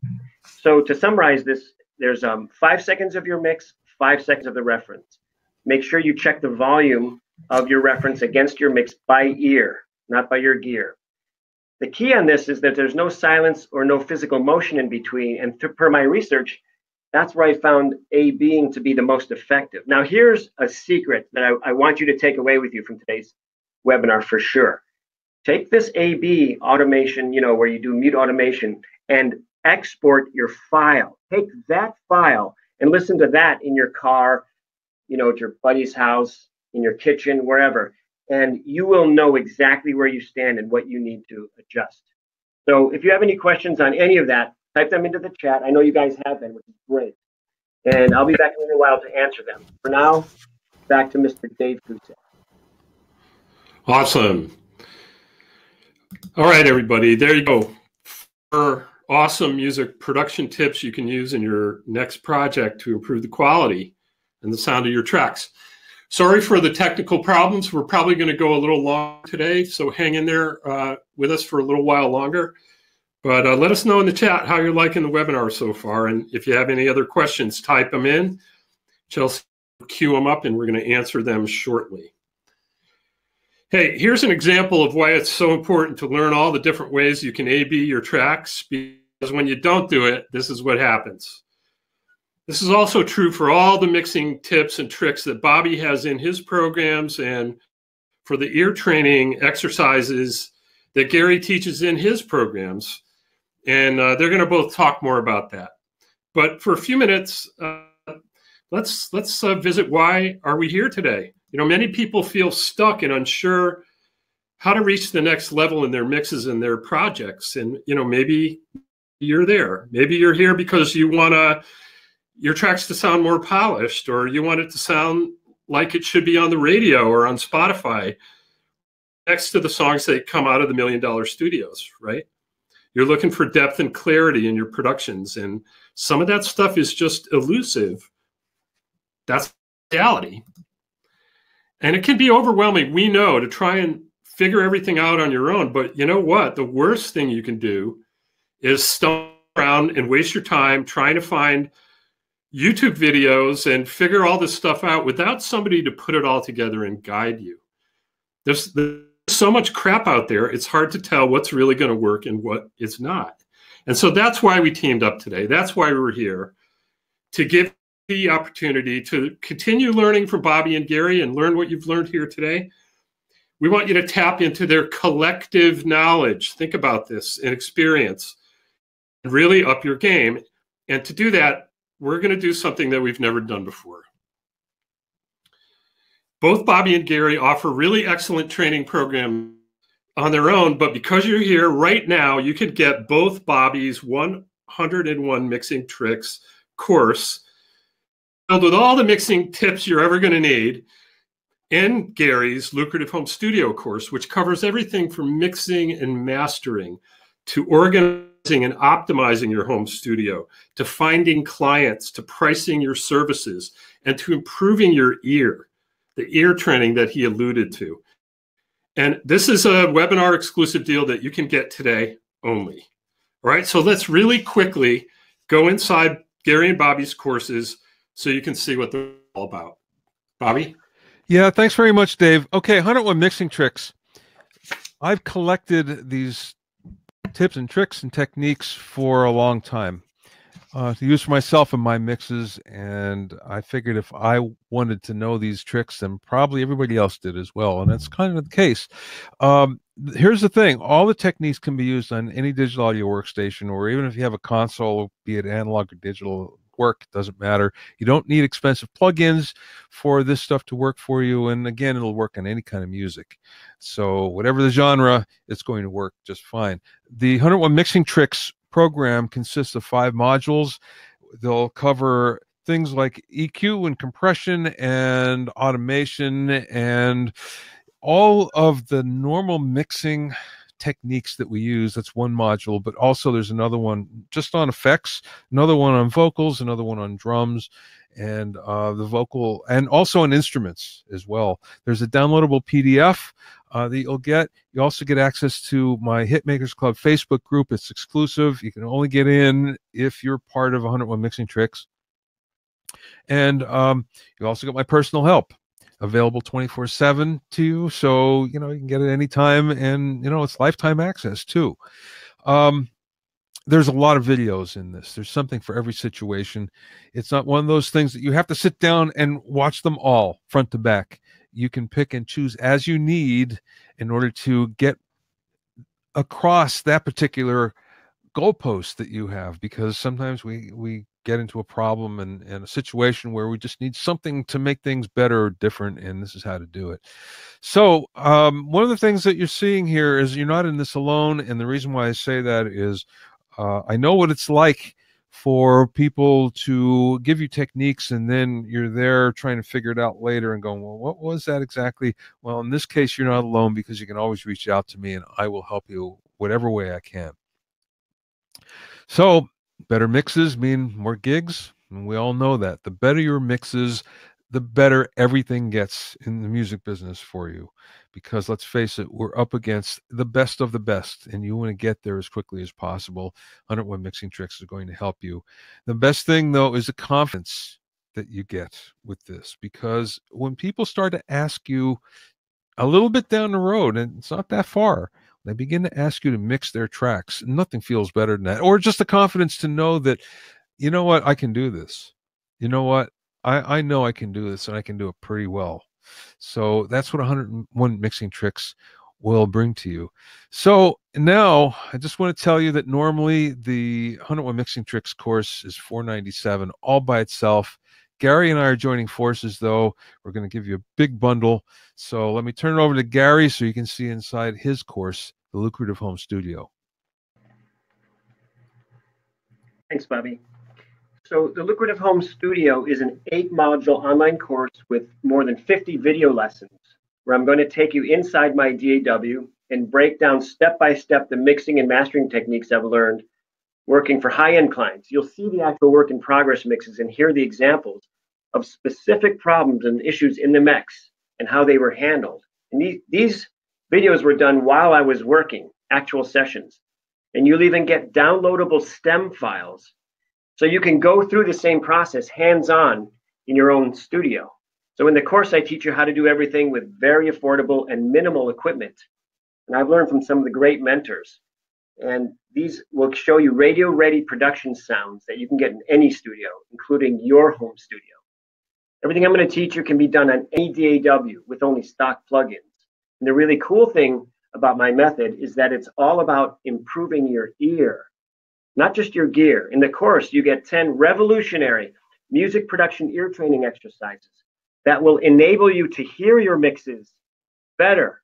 So to summarize this, there's 5 seconds of your mix, 5 seconds of the reference. Make sure you check the volume of your reference against your mix by ear, not by your gear. The key on this is that there's no silence or no physical motion in between. And per my research, that's where I found A/Bing to be the most effective. Now, here's a secret that I want you to take away with you from today's webinar for sure. Take this AB automation, where you do mute automation, and export your file. Take that file and listen to that in your car, at your buddy's house, in your kitchen, wherever. And you will know exactly where you stand and what you need to adjust. So if you have any questions on any of that, type them into the chat. I know you guys have them, which is great. And I'll be back in a little while to answer them. For now, back to Mr. Dave Kucek. Awesome. All right, everybody, there you go. For awesome music production tips you can use in your next project to improve the quality and the sound of your tracks. Sorry for the technical problems. We're probably going to go a little long today, so hang in there with us for a little while longer. But let us know in the chat how you're liking the webinar so far. And if you have any other questions, type them in. Chelsea will queue them up, and we're going to answer them shortly. Hey, here's an example of why it's so important to learn all the different ways you can A/B your tracks, because when you don't do it, this is what happens. This is also true for all the mixing tips and tricks that Bobby has in his programs, and for the ear training exercises that Gary teaches in his programs. And they're going to both talk more about that. But for a few minutes, let's visit why are we here today. Many people feel stuck and unsure how to reach the next level in their mixes and their projects. And, maybe you're there. Maybe you're here because you want your tracks to sound more polished, or you want it to sound like it should be on the radio or on Spotify next to the songs that come out of the $1 Million Studios, right? You're looking for depth and clarity in your productions, and some of that stuff is just elusive. That's reality. And it can be overwhelming, we know, to try and figure everything out on your own. But you know what? The worst thing you can do is stumble around and waste your time trying to find YouTube videos and figure all this stuff out without somebody to put it all together and guide you. There's so much crap out there, it's hard to tell what's really going to work and what is not. And so that's why we teamed up today. That's why we're here, to give the opportunity to continue learning from Bobby and Gary and learn what you've learned here today. We want you to tap into their collective knowledge. Think about this and experience, and really up your game. And to do that, we're going to do something that we've never done before. Both Bobby and Gary offer really excellent training programs on their own, but because you're here right now, you could get both Bobby's 101 Mixing Tricks course filled with all the mixing tips you're ever going to need, and Gary's Lucrative Home Studio course, which covers everything from mixing and mastering to organizing and optimizing your home studio, to finding clients, to pricing your services, and to improving your ear, the ear training that he alluded to. And this is a webinar exclusive deal that you can get today only. All right, so let's really quickly go inside Gary and Bobby's courses so you can see what they're all about. Bobby? Yeah, thanks very much, Dave. Okay, 101 Mixing Tricks. I've collected these tips and tricks and techniques for a long time to use for myself in my mixes, and I figured if I wanted to know these tricks, then probably everybody else did as well, and that's kind of the case. Here's the thing. All the techniques can be used on any digital audio workstation, or even if you have a console, be it analog or digital, work, doesn't matter. You don't need expensive plugins for this stuff to work for you, and again, it'll work on any kind of music. So whatever the genre, it's going to work just fine. The 101 Mixing Tricks program consists of 5 modules. They'll cover things like EQ and compression and automation and all of the normal mixing techniques that we use. That's one module, but also there's another one just on effects, another one on vocals, another one on drums, and the vocal, and also on instruments as well. There's a downloadable PDF that you'll get. You also get access to my Hitmakers Club Facebook group. It's exclusive. You can only get in if you're part of 101 Mixing Tricks. And you also get my personal help available 24/7 to you, so you can get it anytime, and it's lifetime access too. There's a lot of videos in this. There's something for every situation. It's not one of those things that you have to sit down and watch them all front to back. you can pick and choose as you need in order to get across that particular goalpost that you have, because sometimes we get into a problem and a situation where we just need something to make things better or different, and this is how to do it. So one of the things that you're seeing here is you're not in this alone, and the reason why I say that is I know what it's like for people to give you techniques and then you're there trying to figure it out later and going, well, what was that exactly? Well, in this case, you're not alone, because you can always reach out to me and I will help you whatever way I can. So better mixes mean more gigs, and we all know that. The better your mixes, the better everything gets in the music business for you, because let's face it, we're up against the best of the best, and you want to get there as quickly as possible. 101 Mixing Tricks is going to help you. The best thing, though, is the confidence that you get with this, because when people start to ask you a little bit down the road, and it's not that far, they begin to ask you to mix their tracks, nothing feels better than that. Or just the confidence to know that, you know what, I can do this. You know what, I know I can do this, and I can do it pretty well. So that's what 101 Mixing Tricks will bring to you. So now I just want to tell you that normally the 101 Mixing Tricks course is $497 all by itself. Gary and I are joining forces, though. We're going to give you a big bundle. So let me turn it over to Gary so you can see inside his course, The Lucrative Home Studio. Thanks, Bobby. So the Lucrative Home Studio is an 8-module online course with more than 50 video lessons, where I'm going to take you inside my DAW and break down step-by-step the mixing and mastering techniques I've learned working for high-end clients. You'll see the actual work in progress mixes and hear the examples of specific problems and issues in the mix and how they were handled. And these videos were done while I was working, actual sessions. And you'll even get downloadable stem files, so you can go through the same process hands-on in your own studio. So in the course, I teach you how to do everything with very affordable and minimal equipment. And I've learned from some of the great mentors. And these will show you radio-ready production sounds that you can get in any studio, including your home studio. Everything I'm going to teach you can be done on any DAW with only stock plugins. And the really cool thing about my method is that it's all about improving your ear, not just your gear. In the course, you get 10 revolutionary music production ear training exercises that will enable you to hear your mixes better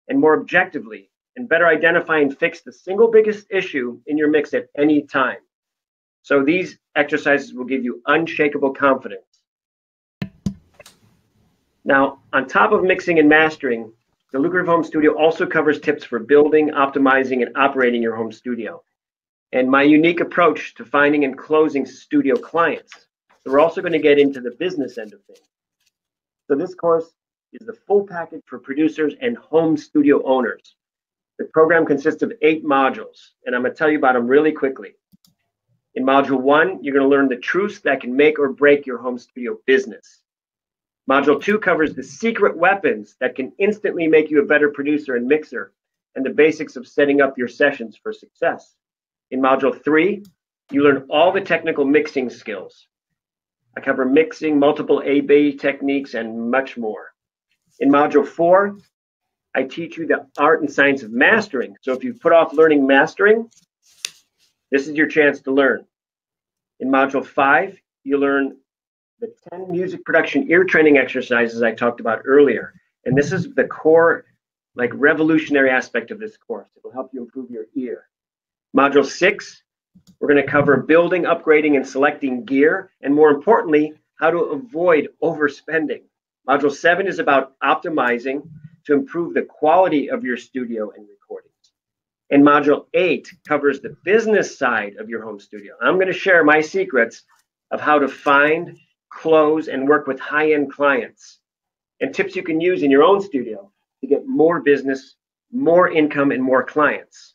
and more objectively, and better identify and fix the single biggest issue in your mix at any time. So these exercises will give you unshakable confidence. Now, on top of mixing and mastering, the Lucrative Home Studio also covers tips for building, optimizing, and operating your home studio, and my unique approach to finding and closing studio clients. So we're also going to get into the business end of things. So this course is the full package for producers and home studio owners. The program consists of 8 modules, and I'm going to tell you about them really quickly. In Module 1, you're going to learn the truths that can make or break your home studio business. Module 2 covers the secret weapons that can instantly make you a better producer and mixer, and the basics of setting up your sessions for success. In Module 3, you learn all the technical mixing skills. I cover mixing, multiple A/B techniques, and much more. In Module 4, I teach you the art and science of mastering. So if you've put off learning mastering, this is your chance to learn. In Module 5, you learn the 10 music production ear training exercises I talked about earlier. And this is the core, like, revolutionary aspect of this course. It will help you improve your ear. Module 6, we're going to cover building, upgrading, and selecting gear, and more importantly, how to avoid overspending. Module 7 is about optimizing to improve the quality of your studio and recordings. And Module 8 covers the business side of your home studio. I'm going to share my secrets of how to find, close, and work with high-end clients, and tips you can use in your own studio to get more business, more income, and more clients.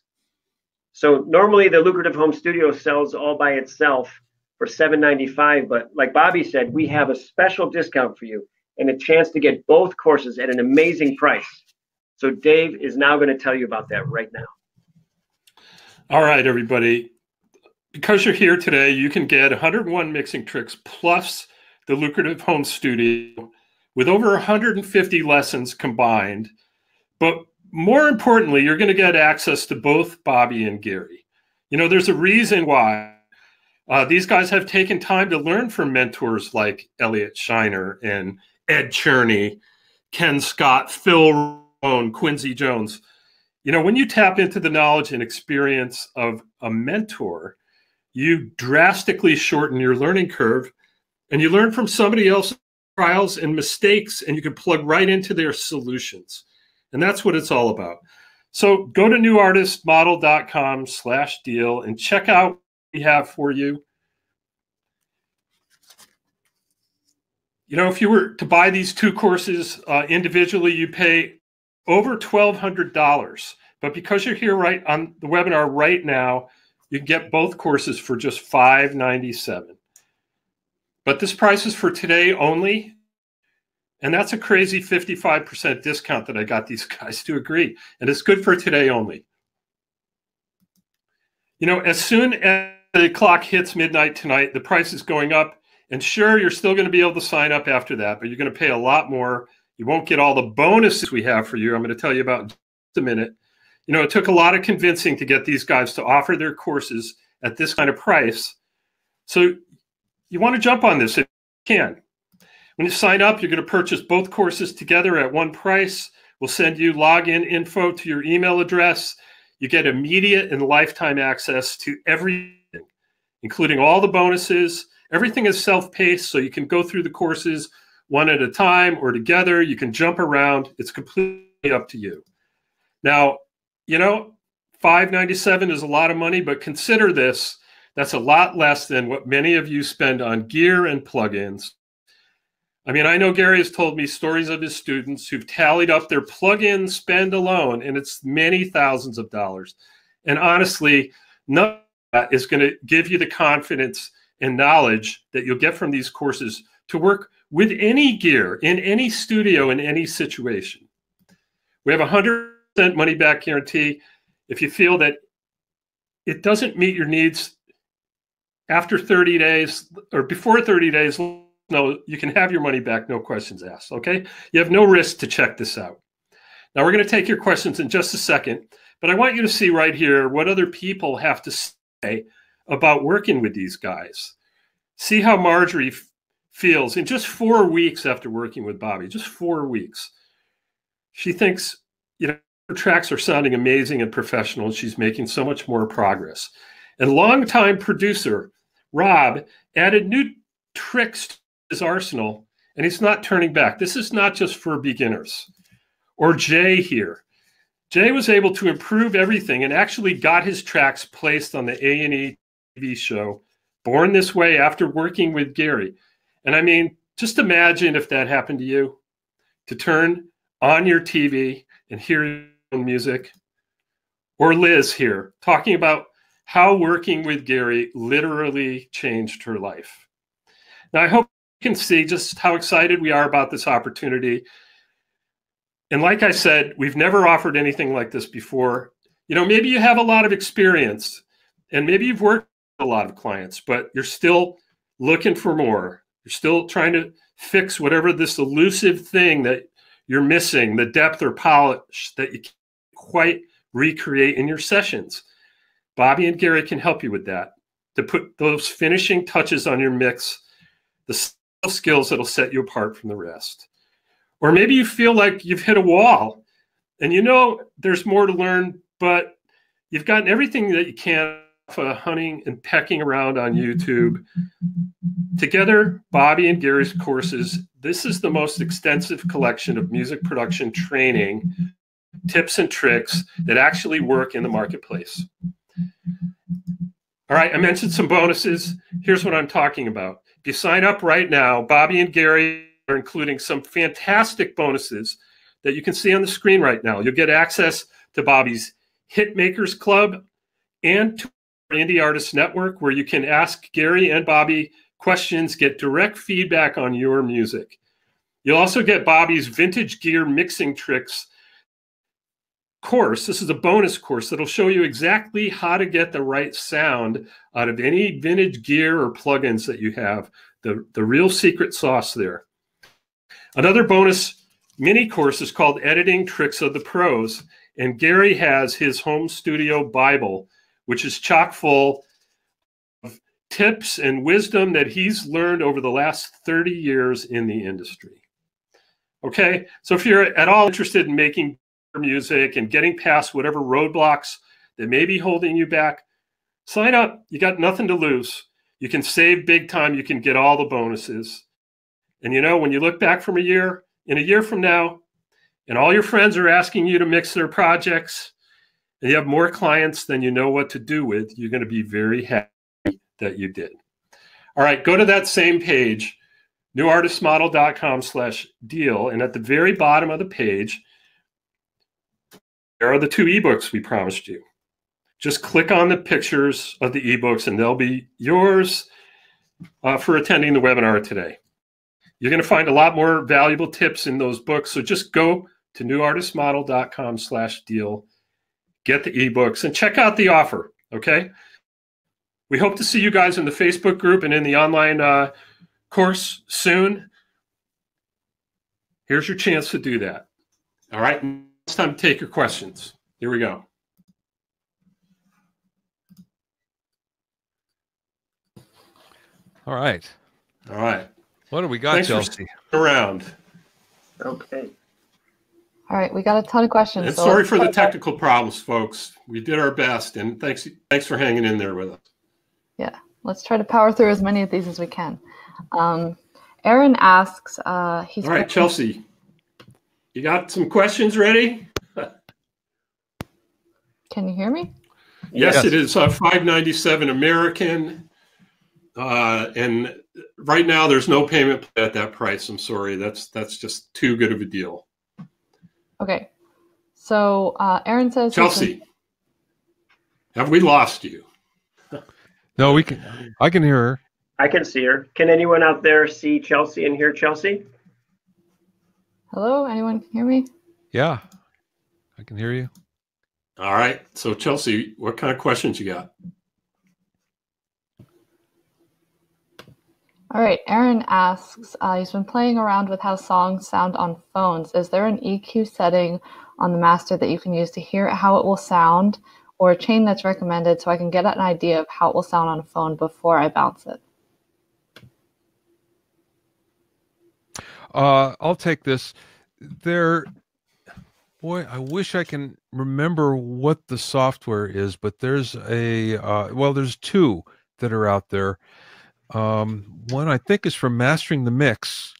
So normally the Lucrative Home Studio sells all by itself for $795, but like Bobby said, we have a special discount for you and a chance to get both courses at an amazing price. So Dave is now going to tell you about that right now. All right, everybody. Because you're here today, you can get 101 Mixing Tricks plus the Lucrative Home Studio with over 150 lessons combined. But more importantly, you're going to get access to both Bobby and Gary. You know, there's a reason why these guys have taken time to learn from mentors like Elliot Shiner and Ed Cherney, Ken Scott, Phil Ramone, Quincy Jones. You know, when you tap into the knowledge and experience of a mentor, you drastically shorten your learning curve, and you learn from somebody else's trials and mistakes, and you can plug right into their solutions. And that's what it's all about. So go to newartistmodel.com/deal and check out what we have for you. You know, if you were to buy these two courses individually, you pay over $1,200. But because you're here right on the webinar right now, you can get both courses for just $597. But this price is for today only. And that's a crazy 55% discount that I got these guys to agree. And it's good for today only. You know, as soon as the clock hits midnight tonight, the price is going up. And sure, you're still going to be able to sign up after that, but you're going to pay a lot more. You won't get all the bonuses we have for you. I'm going to tell you about in just a minute. You know, it took a lot of convincing to get these guys to offer their courses at this kind of price. So you want to jump on this if you can. When you sign up, you're going to purchase both courses together at one price. We'll send you login info to your email address. You get immediate and lifetime access to everything, including all the bonuses. Everything is self-paced, so you can go through the courses one at a time or together. You can jump around. It's completely up to you. Now, you know, $597 is a lot of money, but consider this. That's a lot less than what many of you spend on gear and plugins. I mean, I know Gary has told me stories of his students who've tallied up their plug-in spend alone, and it's many thousands of dollars. And honestly, none of that is going to give you the confidence and knowledge that you'll get from these courses to work with any gear, in any studio, in any situation. We have a 100% money-back guarantee. If you feel that it doesn't meet your needs after 30 days or before 30 days, no, you can have your money back, no questions asked, okay? You have no risk to check this out. Now, we're going to take your questions in just a second, but I want you to see right here what other people have to say about working with these guys. See how Marjorie feels in just 4 weeks after working with Bobby, just 4 weeks. She thinks, you know, her tracks are sounding amazing and professional, and she's making so much more progress. And longtime producer Rob added new tricks to his arsenal, and he's not turning back. This is not just for beginners. Or Jay here. Jay was able to improve everything and actually got his tracks placed on the A&E TV show Born This Way after working with Gary. And I mean, just imagine if that happened to you, to turn on your TV and hear your own music. Or Liz here, talking about how working with Gary literally changed her life. Now, I hope you can see just how excited we are about this opportunity. And like I said, we've never offered anything like this before. You know, maybe you have a lot of experience and maybe you've worked with a lot of clients, but you're still looking for more. You're still trying to fix whatever this elusive thing that you're missing, the depth or polish that you can't quite recreate in your sessions. Bobby and Gary can help you with that, to put those finishing touches on your mix, the skills that'll set you apart from the rest. Or maybe you feel like you've hit a wall and you know there's more to learn, but you've gotten everything that you can hunting and pecking around on YouTube. Together, Bobby and Gary's courses, this is the most extensive collection of music production training, tips and tricks that actually work in the marketplace. All right, I mentioned some bonuses. Here's what I'm talking about. If you sign up right now, Bobby and Gary are including some fantastic bonuses that you can see on the screen right now. You'll get access to Bobby's Hitmakers Club and to our Indie Artists Network, where you can ask Gary and Bobby questions, get direct feedback on your music. You'll also get Bobby's Vintage Gear Mixing Tricks course. This is a bonus course that'll show you exactly how to get the right sound out of any vintage gear or plugins that you have, the real secret sauce there. Another bonus mini course is called Editing Tricks of the Pros. And Gary has his home studio Bible, which is chock full of tips and wisdom that he's learned over the last 30 years in the industry. Okay, so if you're at all interested in making music and getting past whatever roadblocks that may be holding you back, sign up. You got nothing to lose. You can save big time. You can get all the bonuses. And you know, when you look back from in a year from now, and all your friends are asking you to mix their projects, and you have more clients than you know what to do with, you're going to be very happy that you did. All right, go to that same page, newartistmodel.com/deal. And at the very bottom of the page, there are the 2 ebooks we promised you. Just click on the pictures of the ebooks and they'll be yours for attending the webinar today. You're going to find a lot more valuable tips in those books. So just go to newartistmodel.com/deal, get the ebooks, and check out the offer, okay? We hope to see you guys in the Facebook group and in the online course soon. Here's your chance to do that. All right, it's time to take your questions. Here we go. All right. All right. What do we got, Thanks Chelsea? for sticking around. Okay. All right, we got a ton of questions. And so sorry for the technical problems, folks. We did our best, and thanks for hanging in there with us. Yeah, let's try to power through as many of these as we can. Aaron asks, he's all right, Chelsea, you got some questions ready? Can you hear me? Yes. It is $597 American, and right now there's no payment at that price. I'm sorry, that's just too good of a deal. Okay, so Aaron says, Chelsea, have we lost you? No, I can hear her. I can see her. Can anyone out there see Chelsea and hear Chelsea? hello, anyone hear me? Yeah, I can hear you. All right, so Chelsea, what kind of questions you got? All right, Aaron asks, he's been playing around with how songs sound on phones. Is there an EQ setting on the master that you can use to hear how it will sound, or a chain that's recommended so I can get an idea of how it will sound on a phone before I bounce it? I'll take this. Boy, I wish I can remember what the software is, but there's there's 2 that are out there. One I think is from Mastering the Mix,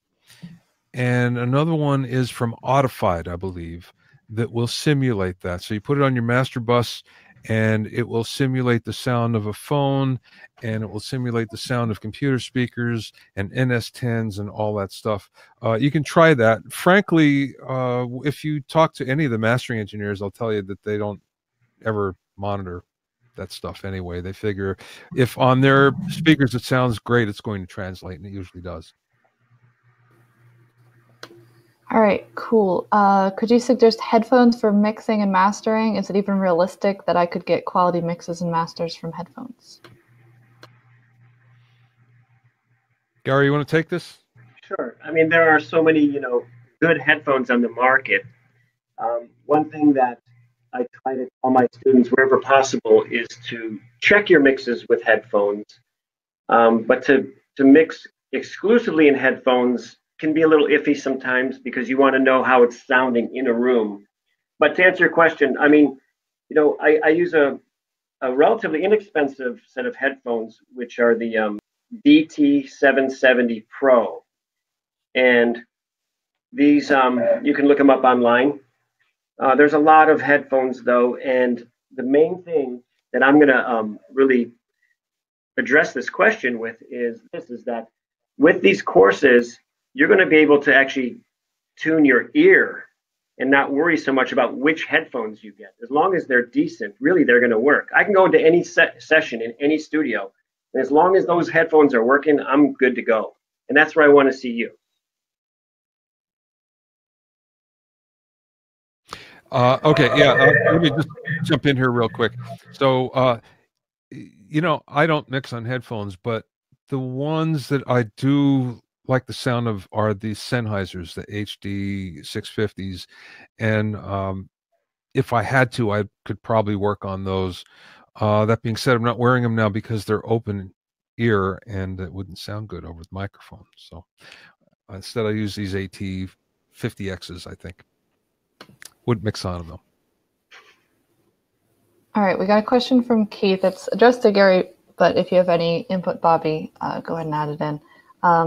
and another one is from Audified, I believe, that will simulate that. So you put it on your master bus, and it will simulate the sound of a phone, and it will simulate the sound of computer speakers and NS10s and all that stuff. You can try that. Frankly, if you talk to any of the mastering engineers, I'll tell you that they don't ever monitor that stuff anyway. They figure if on their speakers it sounds great, it's going to translate, and it usually does. All right, cool. Could you suggest headphones for mixing and mastering? Is it even realistic that I could get quality mixes and masters from headphones? Gary, you want to take this? Sure. I mean, there are so many, good headphones on the market. One thing that I try to tell my students wherever possible is to check your mixes with headphones. But to mix exclusively in headphones can be a little iffy sometimes because you want to know how it's sounding in a room. But to answer your question, I mean, I use a relatively inexpensive set of headphones, which are the DT770 Pro. And these, you can look them up online. There's a lot of headphones though, and the main thing that I'm gonna really address this question with is that with these courses, you're gonna be able to actually tune your ear and not worry so much about which headphones you get. As long as they're decent, really they're gonna work. I can go into any session in any studio, and as long as those headphones are working, I'm good to go. And that's where I wanna see you. Okay, yeah, let me just jump in here real quick. So, I don't mix on headphones, but the ones that I do like the sound of are the Sennheisers, the HD 650s, and if I had to, I could probably work on those. That being said, I'm not wearing them now because they're open ear and it wouldn't sound good over the microphone. So instead, I use these AT 50Xs, I think. Would mix on them though. All right, we got a question from Keith. It's addressed to Gary, but if you have any input, Bobby, go ahead and add it in.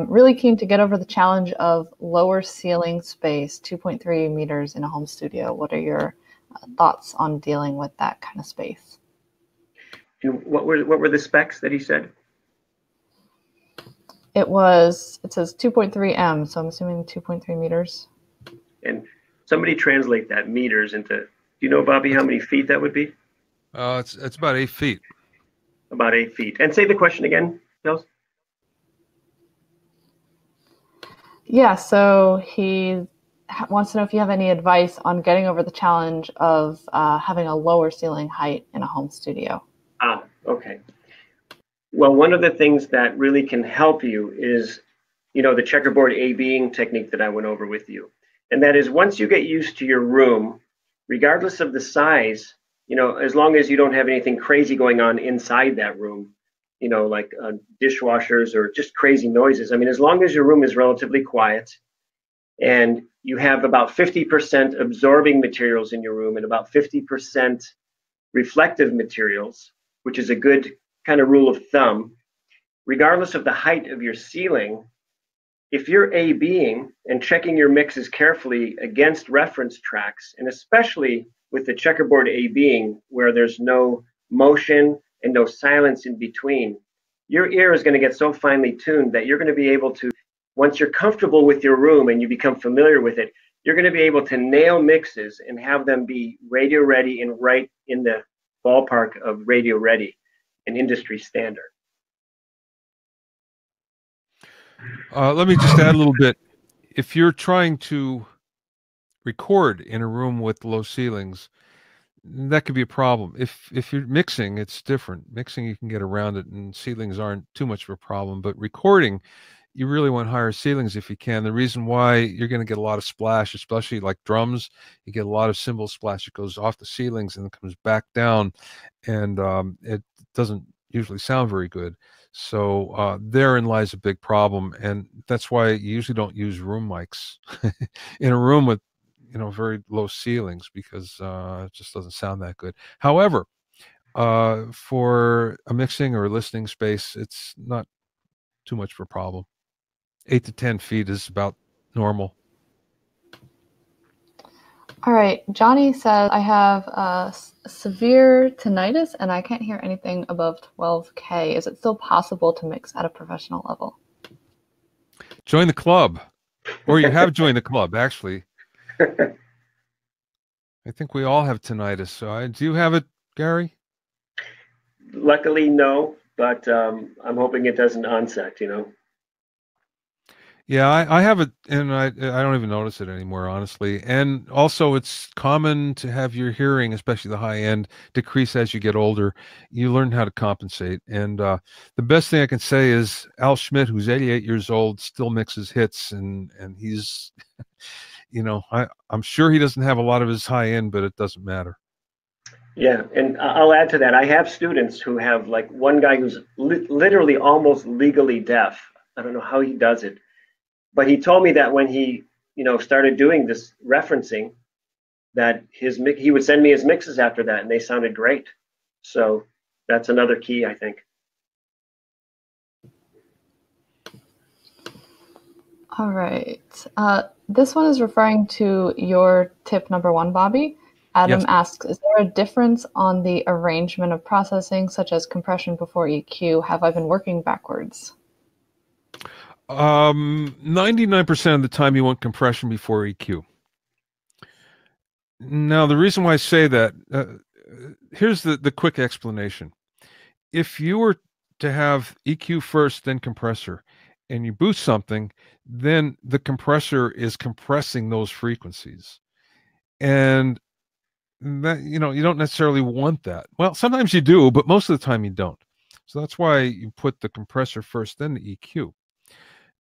Really keen to get over the challenge of lower ceiling space, 2.3 meters in a home studio. What are your thoughts on dealing with that kind of space? And what were the specs that he said? It says 2.3 M, so I'm assuming 2.3 meters. And somebody translate that meters into, do you know, Bobby, how many feet that would be? It's about 8 feet. About 8 feet. And say the question again, Nels. Yeah, so he wants to know if you have any advice on getting over the challenge of having a lower ceiling height in a home studio. Ah, okay. Well, one of the things that really can help you is, the checkerboard A-being technique that I went over with you. And that is, once you get used to your room, regardless of the size, as long as you don't have anything crazy going on inside that room, like dishwashers or just crazy noises. I mean, as long as your room is relatively quiet and you have about 50% absorbing materials in your room and about 50% reflective materials, which is a good kind of rule of thumb, regardless of the height of your ceiling, if you're A-being and checking your mixes carefully against reference tracks, and especially with the checkerboard A-being where there's no motion and no silence in between, your ear is going to get so finely tuned that you're going to be able to, once you're comfortable with your room and you become familiar with it, you're going to be able to nail mixes and have them be radio ready and right in the ballpark of radio ready, an industry standard. Let me just add a little bit. If you're trying to record in a room with low ceilings, that could be a problem. If you're mixing, it's different. Mixing, you can get around it, and ceilings aren't too much of a problem. But recording, you really want higher ceilings if you can. The reason why you're going to get a lot of splash, especially like drums, you get a lot of cymbal splash. It goes off the ceilings and comes back down, and it doesn't usually sound very good. So therein lies a big problem, and that's why you usually don't use room mics in a room with very low ceilings, because it just doesn't sound that good. However, for a mixing or a listening space, it's not too much of a problem. 8 to 10 feet is about normal. All right, Johnny says, I have severe tinnitus and I can't hear anything above 12K. Is it still possible to mix at a professional level? Join the club, or you have joined the club, actually. I think we all have tinnitus. So do you have it, Gary? Luckily, no, but I'm hoping it doesn't onset, Yeah, I have it, and I don't even notice it anymore, honestly. And also, it's common to have your hearing, especially the high end, decrease as you get older. You learn how to compensate. And the best thing I can say is Al Schmidt, who's 88 years old, still mixes hits, and he's, I'm sure he doesn't have a lot of his high end, but it doesn't matter. Yeah, and I'll add to that. I have students who have, like, one guy who's literally almost legally deaf. I don't know how he does it. But he told me that when he, started doing this referencing, that he would send me his mixes after that, and they sounded great. So that's another key, I think. All right. This one is referring to your tip number 1, Bobby. Adam asks, is there a difference on the arrangement of processing, such as compression before EQ? Have I been working backwards? 99% of the time you want compression before EQ. Now, the reason why I say that, here's the quick explanation. If you were to have EQ first, then compressor, and you boost something, then the compressor is compressing those frequencies. And that, you don't necessarily want that. Well, sometimes you do, but most of the time you don't. So that's why you put the compressor first, then the EQ.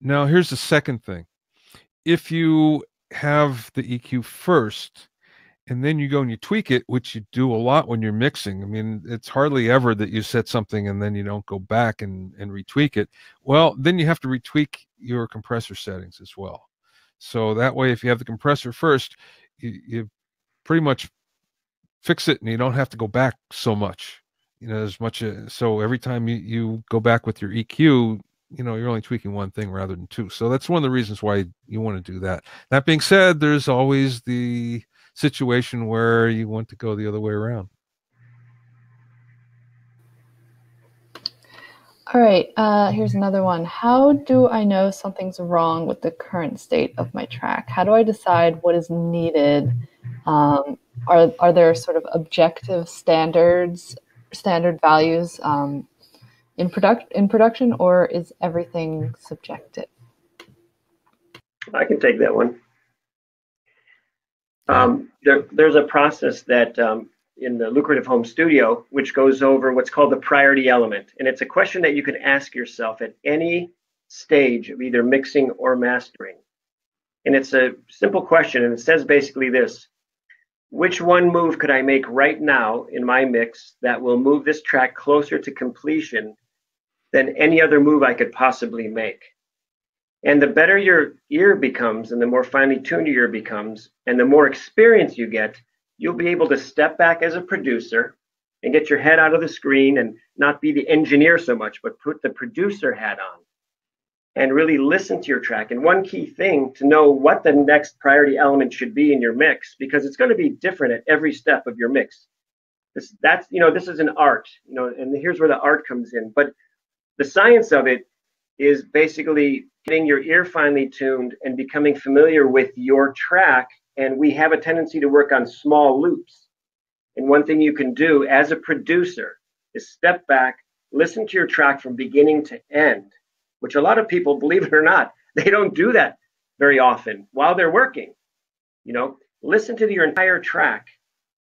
Now, here's the second thing. If you have the EQ first, and then you go and you tweak it, which you do a lot when you're mixing. I mean, it's hardly ever that you set something and then you don't go back and retweak it. Well, then you have to retweak your compressor settings as well. So that way, if you have the compressor first, you pretty much fix it and you don't have to go back so much, as much. So every time you go back with your EQ, you're only tweaking one thing rather than two. So that's one of the reasons why you want to do that. That being said, there's always the situation where you want to go the other way around. All right, here's another one. How do I know something's wrong with the current state of my track? How do I decide what is needed? Are there sort of objective standard values in production, or is everything subjective? I can take that one. There's a process that in the Lucrative Home Studio, which goes over what's called the priority element. And it's a question that you can ask yourself at any stage of either mixing or mastering. And it's a simple question, and it says basically this: which one move could I make right now in my mix that will move this track closer to completion than any other move I could possibly make? And the better your ear becomes and the more finely tuned your ear becomes and the more experience you get, you'll be able to step back as a producer and get your head out of the screen and not be the engineer so much, but put the producer hat on and really listen to your track. And one key thing to know what the next priority element should be in your mix, because it's going to be different at every step of your mix. This is an art, and here's where the art comes in. But the science of it is basically getting your ear finely tuned and becoming familiar with your track. And we have a tendency to work on small loops. And one thing you can do as a producer is step back, listen to your track from beginning to end, which a lot of people, believe it or not, they don't do that very often while they're working. Listen to your entire track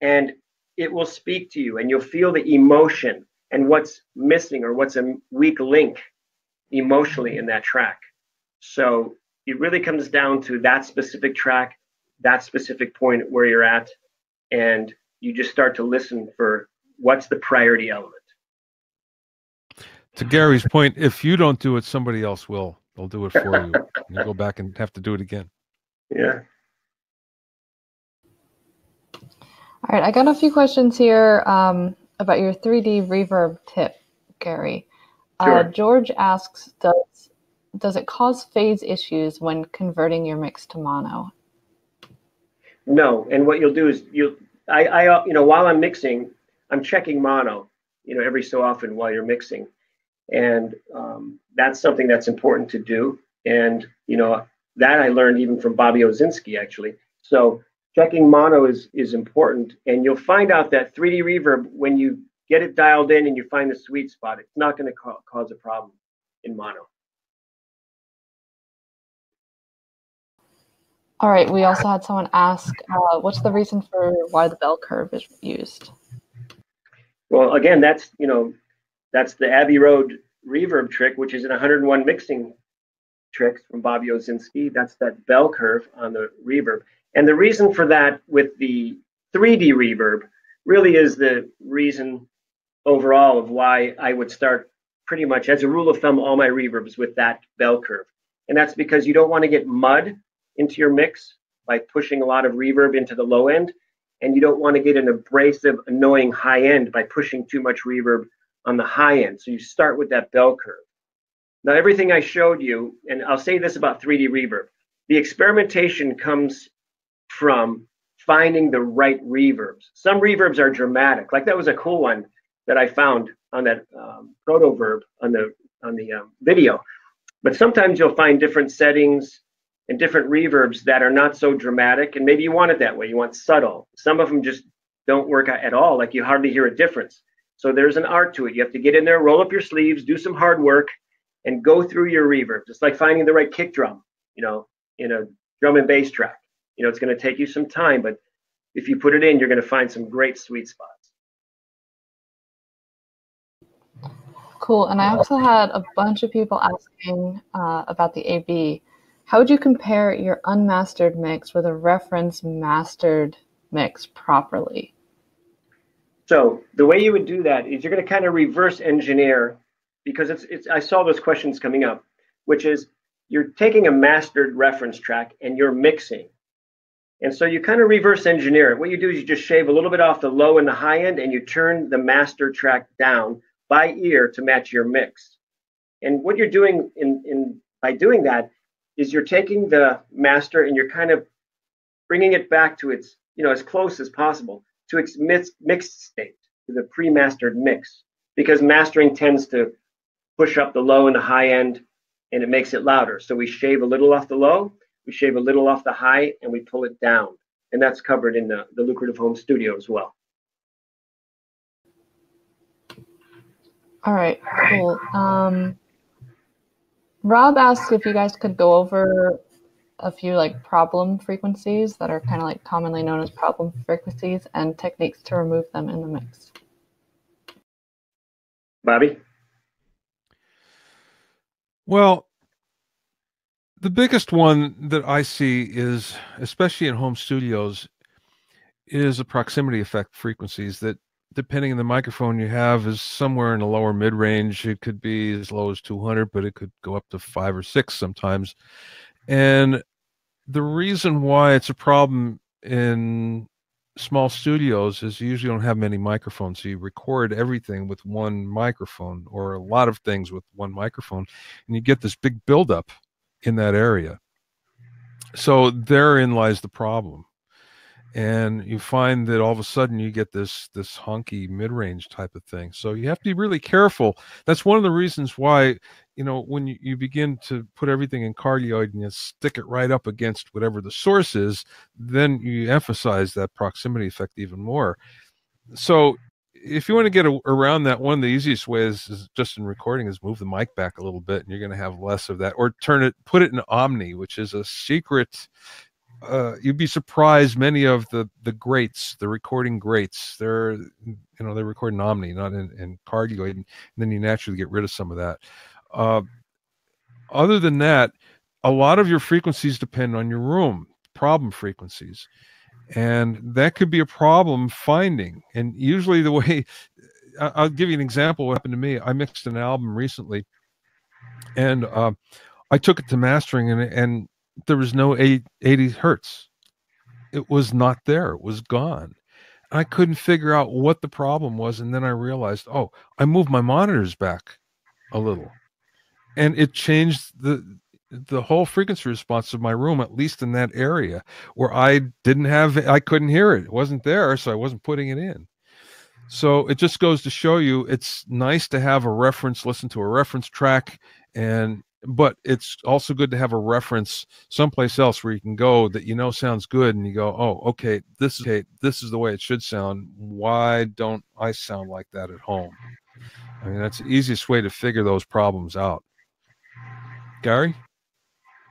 and it will speak to you, and you'll feel the emotion and what's missing or what's a weak link emotionally in that track. So it really comes down to that specific track, that specific point where you're at, and you just start to listen for what's the priority element. To Gary's point, if you don't do it, somebody else will. They'll do it for you. You go back and have to do it again. Yeah. All right, I got a few questions here about your 3D reverb tip, Gary. Sure. George asks, does it cause phase issues when converting your mix to mono? No, and what you'll do is while I'm mixing, I'm checking mono, every so often while you're mixing, and that's something that's important to do. And that I learned even from Bobby Owsinski, actually. So checking mono is important, and you'll find out that 3D reverb, when you get it dialed in and you find the sweet spot, it's not going to cause a problem in mono. All right, we also had someone ask, what's the reason for why the bell curve is used? Well, again, that's the Abbey Road reverb trick, which is in 101 mixing tricks from Bobby Owsinski. That's that bell curve on the reverb. And the reason for that with the 3D reverb really is the reason overall of why I would start pretty much as a rule of thumb all my reverbs with that bell curve. And that's because you don't want to get mud into your mix by pushing a lot of reverb into the low end, and you don't want to get an abrasive, annoying high end by pushing too much reverb on the high end. So you start with that bell curve. Now, everything I showed you, and I'll say this about 3D reverb, the experimentation comes from finding the right reverbs. Some reverbs are dramatic, like that was a cool one that I found on that Protoverb on the video. But sometimes you'll find different settings and different reverbs that are not so dramatic, and maybe you want it that way. You want subtle. Some of them just don't work at all, like you hardly hear a difference. So there's an art to it. You have to get in there, roll up your sleeves, do some hard work, and go through your reverbs. It's like finding the right kick drum, in a drum and bass track. It's going to take you some time, but if you put it in, you're going to find some great sweet spots. Cool. And I also had a bunch of people asking about the AB. How would you compare your unmastered mix with a reference mastered mix properly? So the way you would do that is you're going to kind of reverse engineer, because I saw those questions coming up, which is you're taking a mastered reference track and you're mixing. And so you kind of reverse engineer it. What you do is you just shave a little bit off the low and the high end, and you turn the master track down by ear to match your mix. And what you're doing by doing that is you're taking the master and you're kind of bringing it back to its, as close as possible to its mixed state, to the pre-mastered mix, because mastering tends to push up the low and the high end, and it makes it louder. So we shave a little off the low, we shave a little off the high, and we pull it down. And that's covered in the Lucrative Home Studio as well. All right, cool. Rob asked if you guys could go over a few problem frequencies that are kind of commonly known as problem frequencies and techniques to remove them in the mix. Bobby? Well, the biggest one that I see is, especially in home studios, is a proximity effect frequencies that, depending on the microphone you have, is somewhere in the lower mid-range. It could be as low as 200, but it could go up to 5 or 6 sometimes. And the reason why it's a problem in small studios is you usually don't have many microphones. So you record everything with one microphone, or a lot of things with one microphone, and you get this big buildup in that area. So therein lies the problem. And you find that all of a sudden you get this honky mid-range type of thing. So you have to be really careful. That's one of the reasons why, when you begin to put everything in cardioid and you stick it right up against whatever the source is, then you emphasize that proximity effect even more. So if you want to get around that, one of the easiest ways is just in recording is move the mic back a little bit, and you're going to have less of that. Or put it in Omni, which is a secret. You'd be surprised. Many of the greats, the recording greats, they record in Omni, not in cardioid, and then you naturally get rid of some of that. Other than that, a lot of your frequencies depend on your room, problem frequencies, and that could be a problem finding. And usually the way, I'll give you an example. What happened to me, I mixed an album recently, and I took it to mastering, and there was no 80 hertz. It was not there. It was gone. I couldn't figure out what the problem was. And then I realized, I moved my monitors back a little, and it changed the whole frequency response of my room, at least in that area where I couldn't hear it. It wasn't there, so I wasn't putting it in. So it just goes to show you, it's nice to have a reference, listen to a reference track, but it's also good to have a reference someplace else where you can go that sounds good, and you go, okay, this is the way it should sound. Why don't I sound like that at home? I mean, that's the easiest way to figure those problems out. Gary?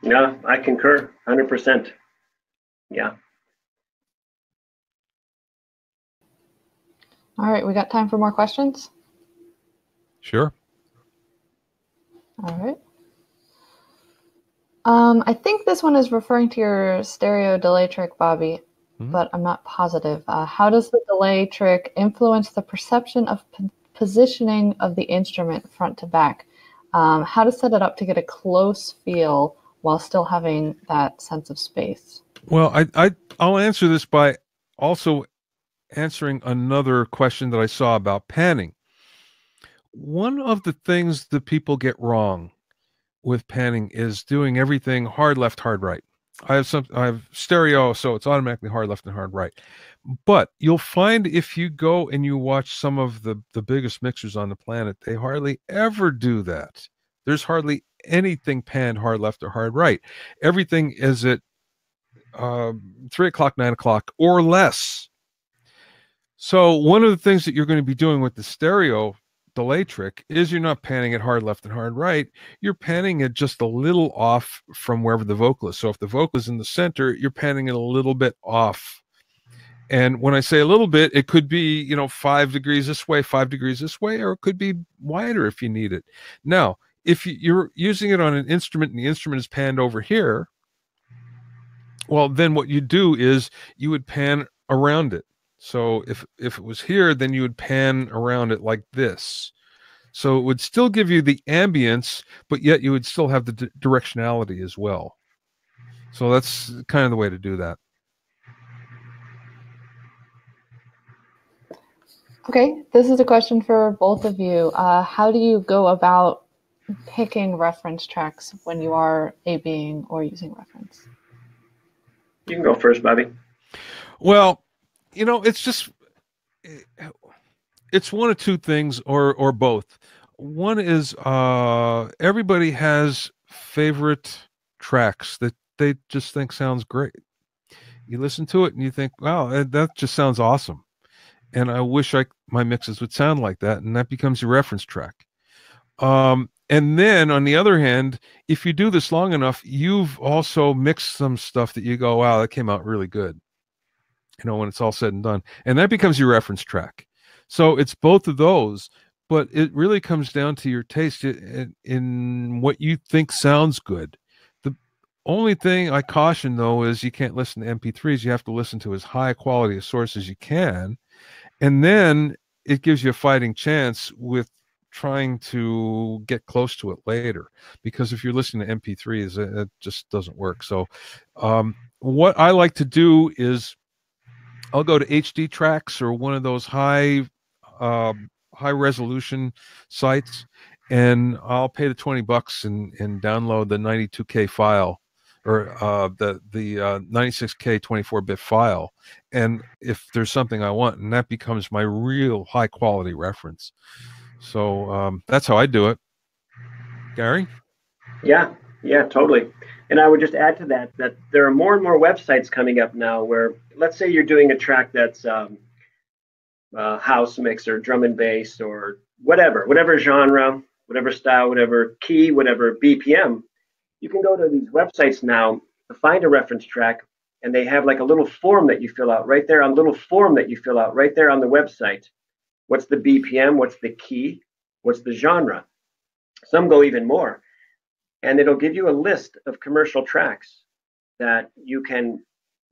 Yeah, I concur 100%. Yeah. All right, we got time for more questions? Sure. All right. I think this one is referring to your stereo delay trick, Bobby, but I'm not positive. How does the delay trick influence the perception of positioning of the instrument front to back? How to set it up to get a close feel while still having that sense of space? Well, I'll answer this by also answering another question that I saw about panning. One of the things that people get wrong with panning is doing everything hard left, hard right. I have stereo, so it's automatically hard left and hard right. But you'll find if you go and you watch some of the biggest mixers on the planet, they hardly ever do that. There's hardly anything panned hard left or hard right. Everything is at 3 o'clock, 9 o'clock, or less. So one of the things that you're going to be doing with the stereo delay trick is you're not panning it hard left and hard right. You're panning it just a little off from wherever the vocal is. So if the vocal is in the center, you're panning it a little bit off. And when I say a little bit, it could be, 5 degrees this way, 5 degrees this way, or it could be wider if you need it. Now, if you're using it on an instrument and the instrument is panned over here, well, then what you do is you would pan around it. So if it was here, then you would pan around it like this. So it would still give you the ambience, but yet you would still have the directionality as well. So that's kind of the way to do that. Okay, this is a question for both of you. How do you go about picking reference tracks when you are A/Bing or using reference? You can go first, Bobby. Well, it's one of two things or both. One is everybody has favorite tracks that they just think sounds great. You listen to it and you think, wow, that just sounds awesome. And I wish my mixes would sound like that. And that becomes your reference track. And then on the other hand, if you do this long enough, you've also mixed some stuff that you go, wow, that came out really good. When it's all said and done. And that becomes your reference track. So it's both of those, but it really comes down to your taste in what you think sounds good. The only thing I caution, though, is you can't listen to MP3s. You have to listen to as high quality a source as you can. And then it gives you a fighting chance with trying to get close to it later. Because if you're listening to MP3s, it just doesn't work. So what I like to do is I'll go to HD Tracks or one of those high resolution sites, and I'll pay the $20 and download the 92K file or the 96K 24-bit file. And if there's something I want, and that becomes my real high quality reference. So that's how I do it. Gary? Yeah, totally. And I would just add to that there are more and more websites coming up now where, let's say you're doing a track that's house mix or drum and bass or whatever genre, whatever style, whatever key, whatever BPM. You can go to these websites now to find a reference track, and they have like a little form that you fill out right there on the website. What's the BPM? What's the key? What's the genre? Some go even more. And it'll give you a list of commercial tracks that you can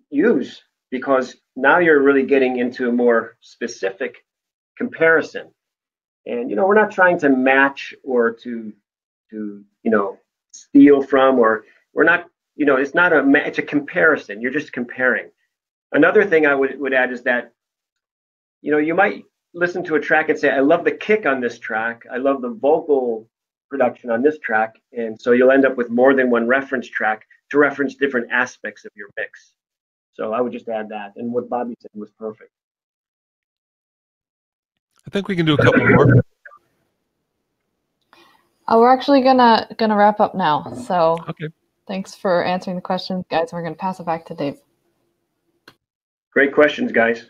use, because now you're really getting into a more specific comparison. And, we're not trying to match or to steal from, or we're not, it's a comparison. You're just comparing. Another thing I would add is that, you might listen to a track and say, I love the kick on this track. I love the vocal production on this track. And so you'll end up with more than one reference track to reference different aspects of your mix. So I would just add that. And what Bobby said was perfect. I think we can do a couple more. We're actually gonna wrap up now. So okay. Thanks for answering the questions, guys. We're gonna pass it back to Dave. Great questions, guys.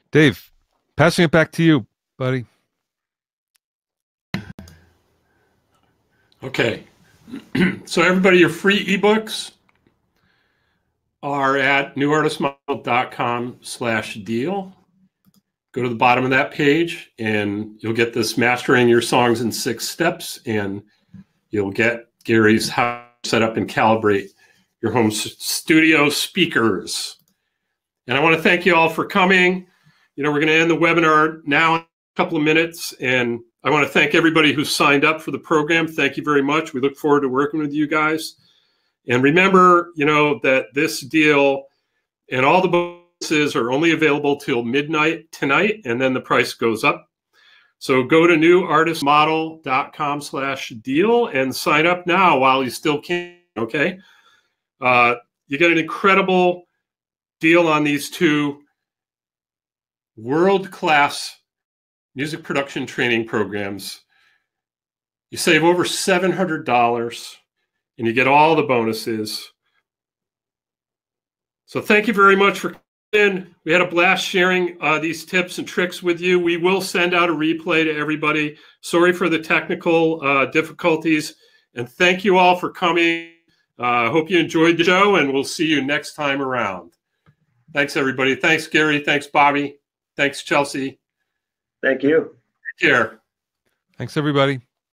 Dave, passing it back to you, buddy. Okay. So everybody, your free ebooks are at newartistmodel.com/deal. Go to the bottom of that page and you'll get this Mastering Your Songs in 6 Steps, and you'll get Gary's how to set up and calibrate your home studio speakers. And I want to thank you all for coming. We're going to end the webinar now in a couple of minutes, and I want to thank everybody who signed up for the program. Thank you very much. We look forward to working with you guys. And remember, that this deal and all the bonuses are only available till midnight tonight, and then the price goes up. So go to newartistmodel.com/deal and sign up now while you still can, okay? You get an incredible deal on these 2 world-class music production training programs. You save over $700 and you get all the bonuses. So thank you very much for We had a blast sharing these tips and tricks with you. We will send out a replay to everybody. Sorry for the technical difficulties. And thank you all for coming. I hope you enjoyed the show, and we'll see you next time around. Thanks, everybody. Thanks, Gary. Thanks, Bobby. Thanks, Chelsea. Thank you. Take care. Thanks, everybody.